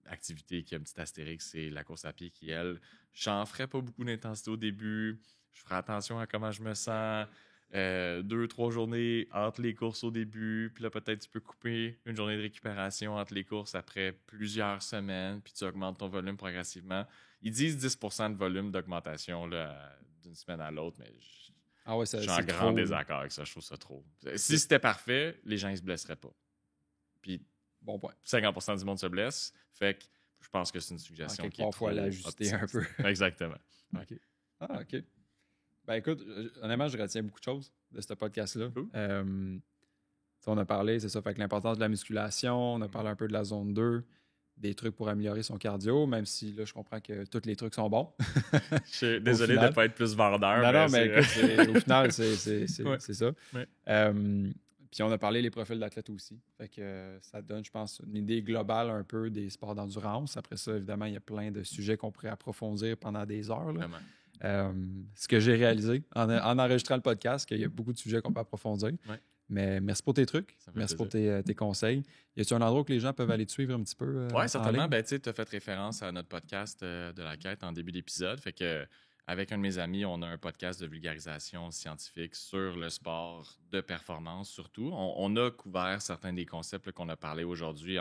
activité qui a un petit astérix, c'est la course à pied qui, elle, j'en ferais pas beaucoup d'intensité au début. Je ferai attention à comment je me sens. 2-3 journées entre les courses au début, puis là, peut-être tu peux couper une journée de récupération entre les courses après plusieurs semaines, puis tu augmentes ton volume progressivement. Ils disent 10% de volume d'augmentation là, d'une semaine à l'autre, mais je suis en grand désaccord avec ça. Je trouve ça trop. Si c'était parfait, les gens ne se blesseraient pas. Puis, bon point. 50% du monde se blesse. Fait que je pense que c'est une suggestion qui est trop l'ajuster un peu. Exactement. OK. Ah, OK. Ben écoute, honnêtement, je retiens beaucoup de choses de ce podcast-là. Cool. On a parlé, c'est ça, fait que l'importance de la musculation, on a parlé un peu de la zone 2, des trucs pour améliorer son cardio, même si là, je comprends que tous les trucs sont bons. Je suis désolé de ne pas être plus vendeur. Non, mais écoute, au final, c'est Ouais. ça. Ouais. Puis on a parlé des profils d'athlètes aussi. Fait que ça donne, je pense, une idée globale un peu des sports d'endurance. Après ça, évidemment, il y a plein de sujets qu'on pourrait approfondir pendant des heures. Là. Ce que j'ai réalisé en enregistrant le podcast, qu'il y a beaucoup de sujets qu'on peut approfondir. Ouais. Mais merci pour tes trucs. Merci pour tes conseils. Y a-t-il un endroit où les gens peuvent aller te suivre un petit peu? Oui, certainement. Ben, tu as fait référence à notre podcast de la quête en début d'épisode. Fait que avec un de mes amis, on a un podcast de vulgarisation scientifique sur le sport de performance surtout. On a couvert certains des concepts là, qu'on a parlé aujourd'hui.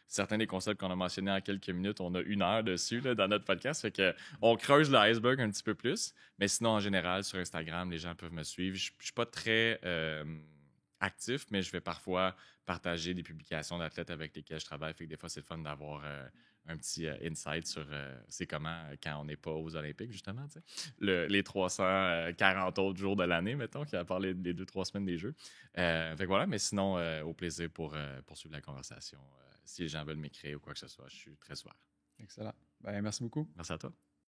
Certains des concepts qu'on a mentionnés en quelques minutes, on a 1 heure dessus là, dans notre podcast. Fait que on creuse l'iceberg un petit peu plus. Mais sinon, en général, sur Instagram, les gens peuvent me suivre. Je suis pas très actif, mais je vais parfois partager des publications d'athlètes avec lesquels je travaille. Fait que des fois, c'est le fun d'avoir un petit insight sur c'est comment quand on n'est pas aux Olympiques, justement. Les 340 autres jours de l'année, mettons, qui a parlé les 2-3 semaines des Jeux. Fait que voilà, mais sinon, au plaisir pour poursuivre la conversation. Si les gens veulent m'écrire ou quoi que ce soit, je suis très ouvert. Excellent. Ben, merci beaucoup. Merci à toi.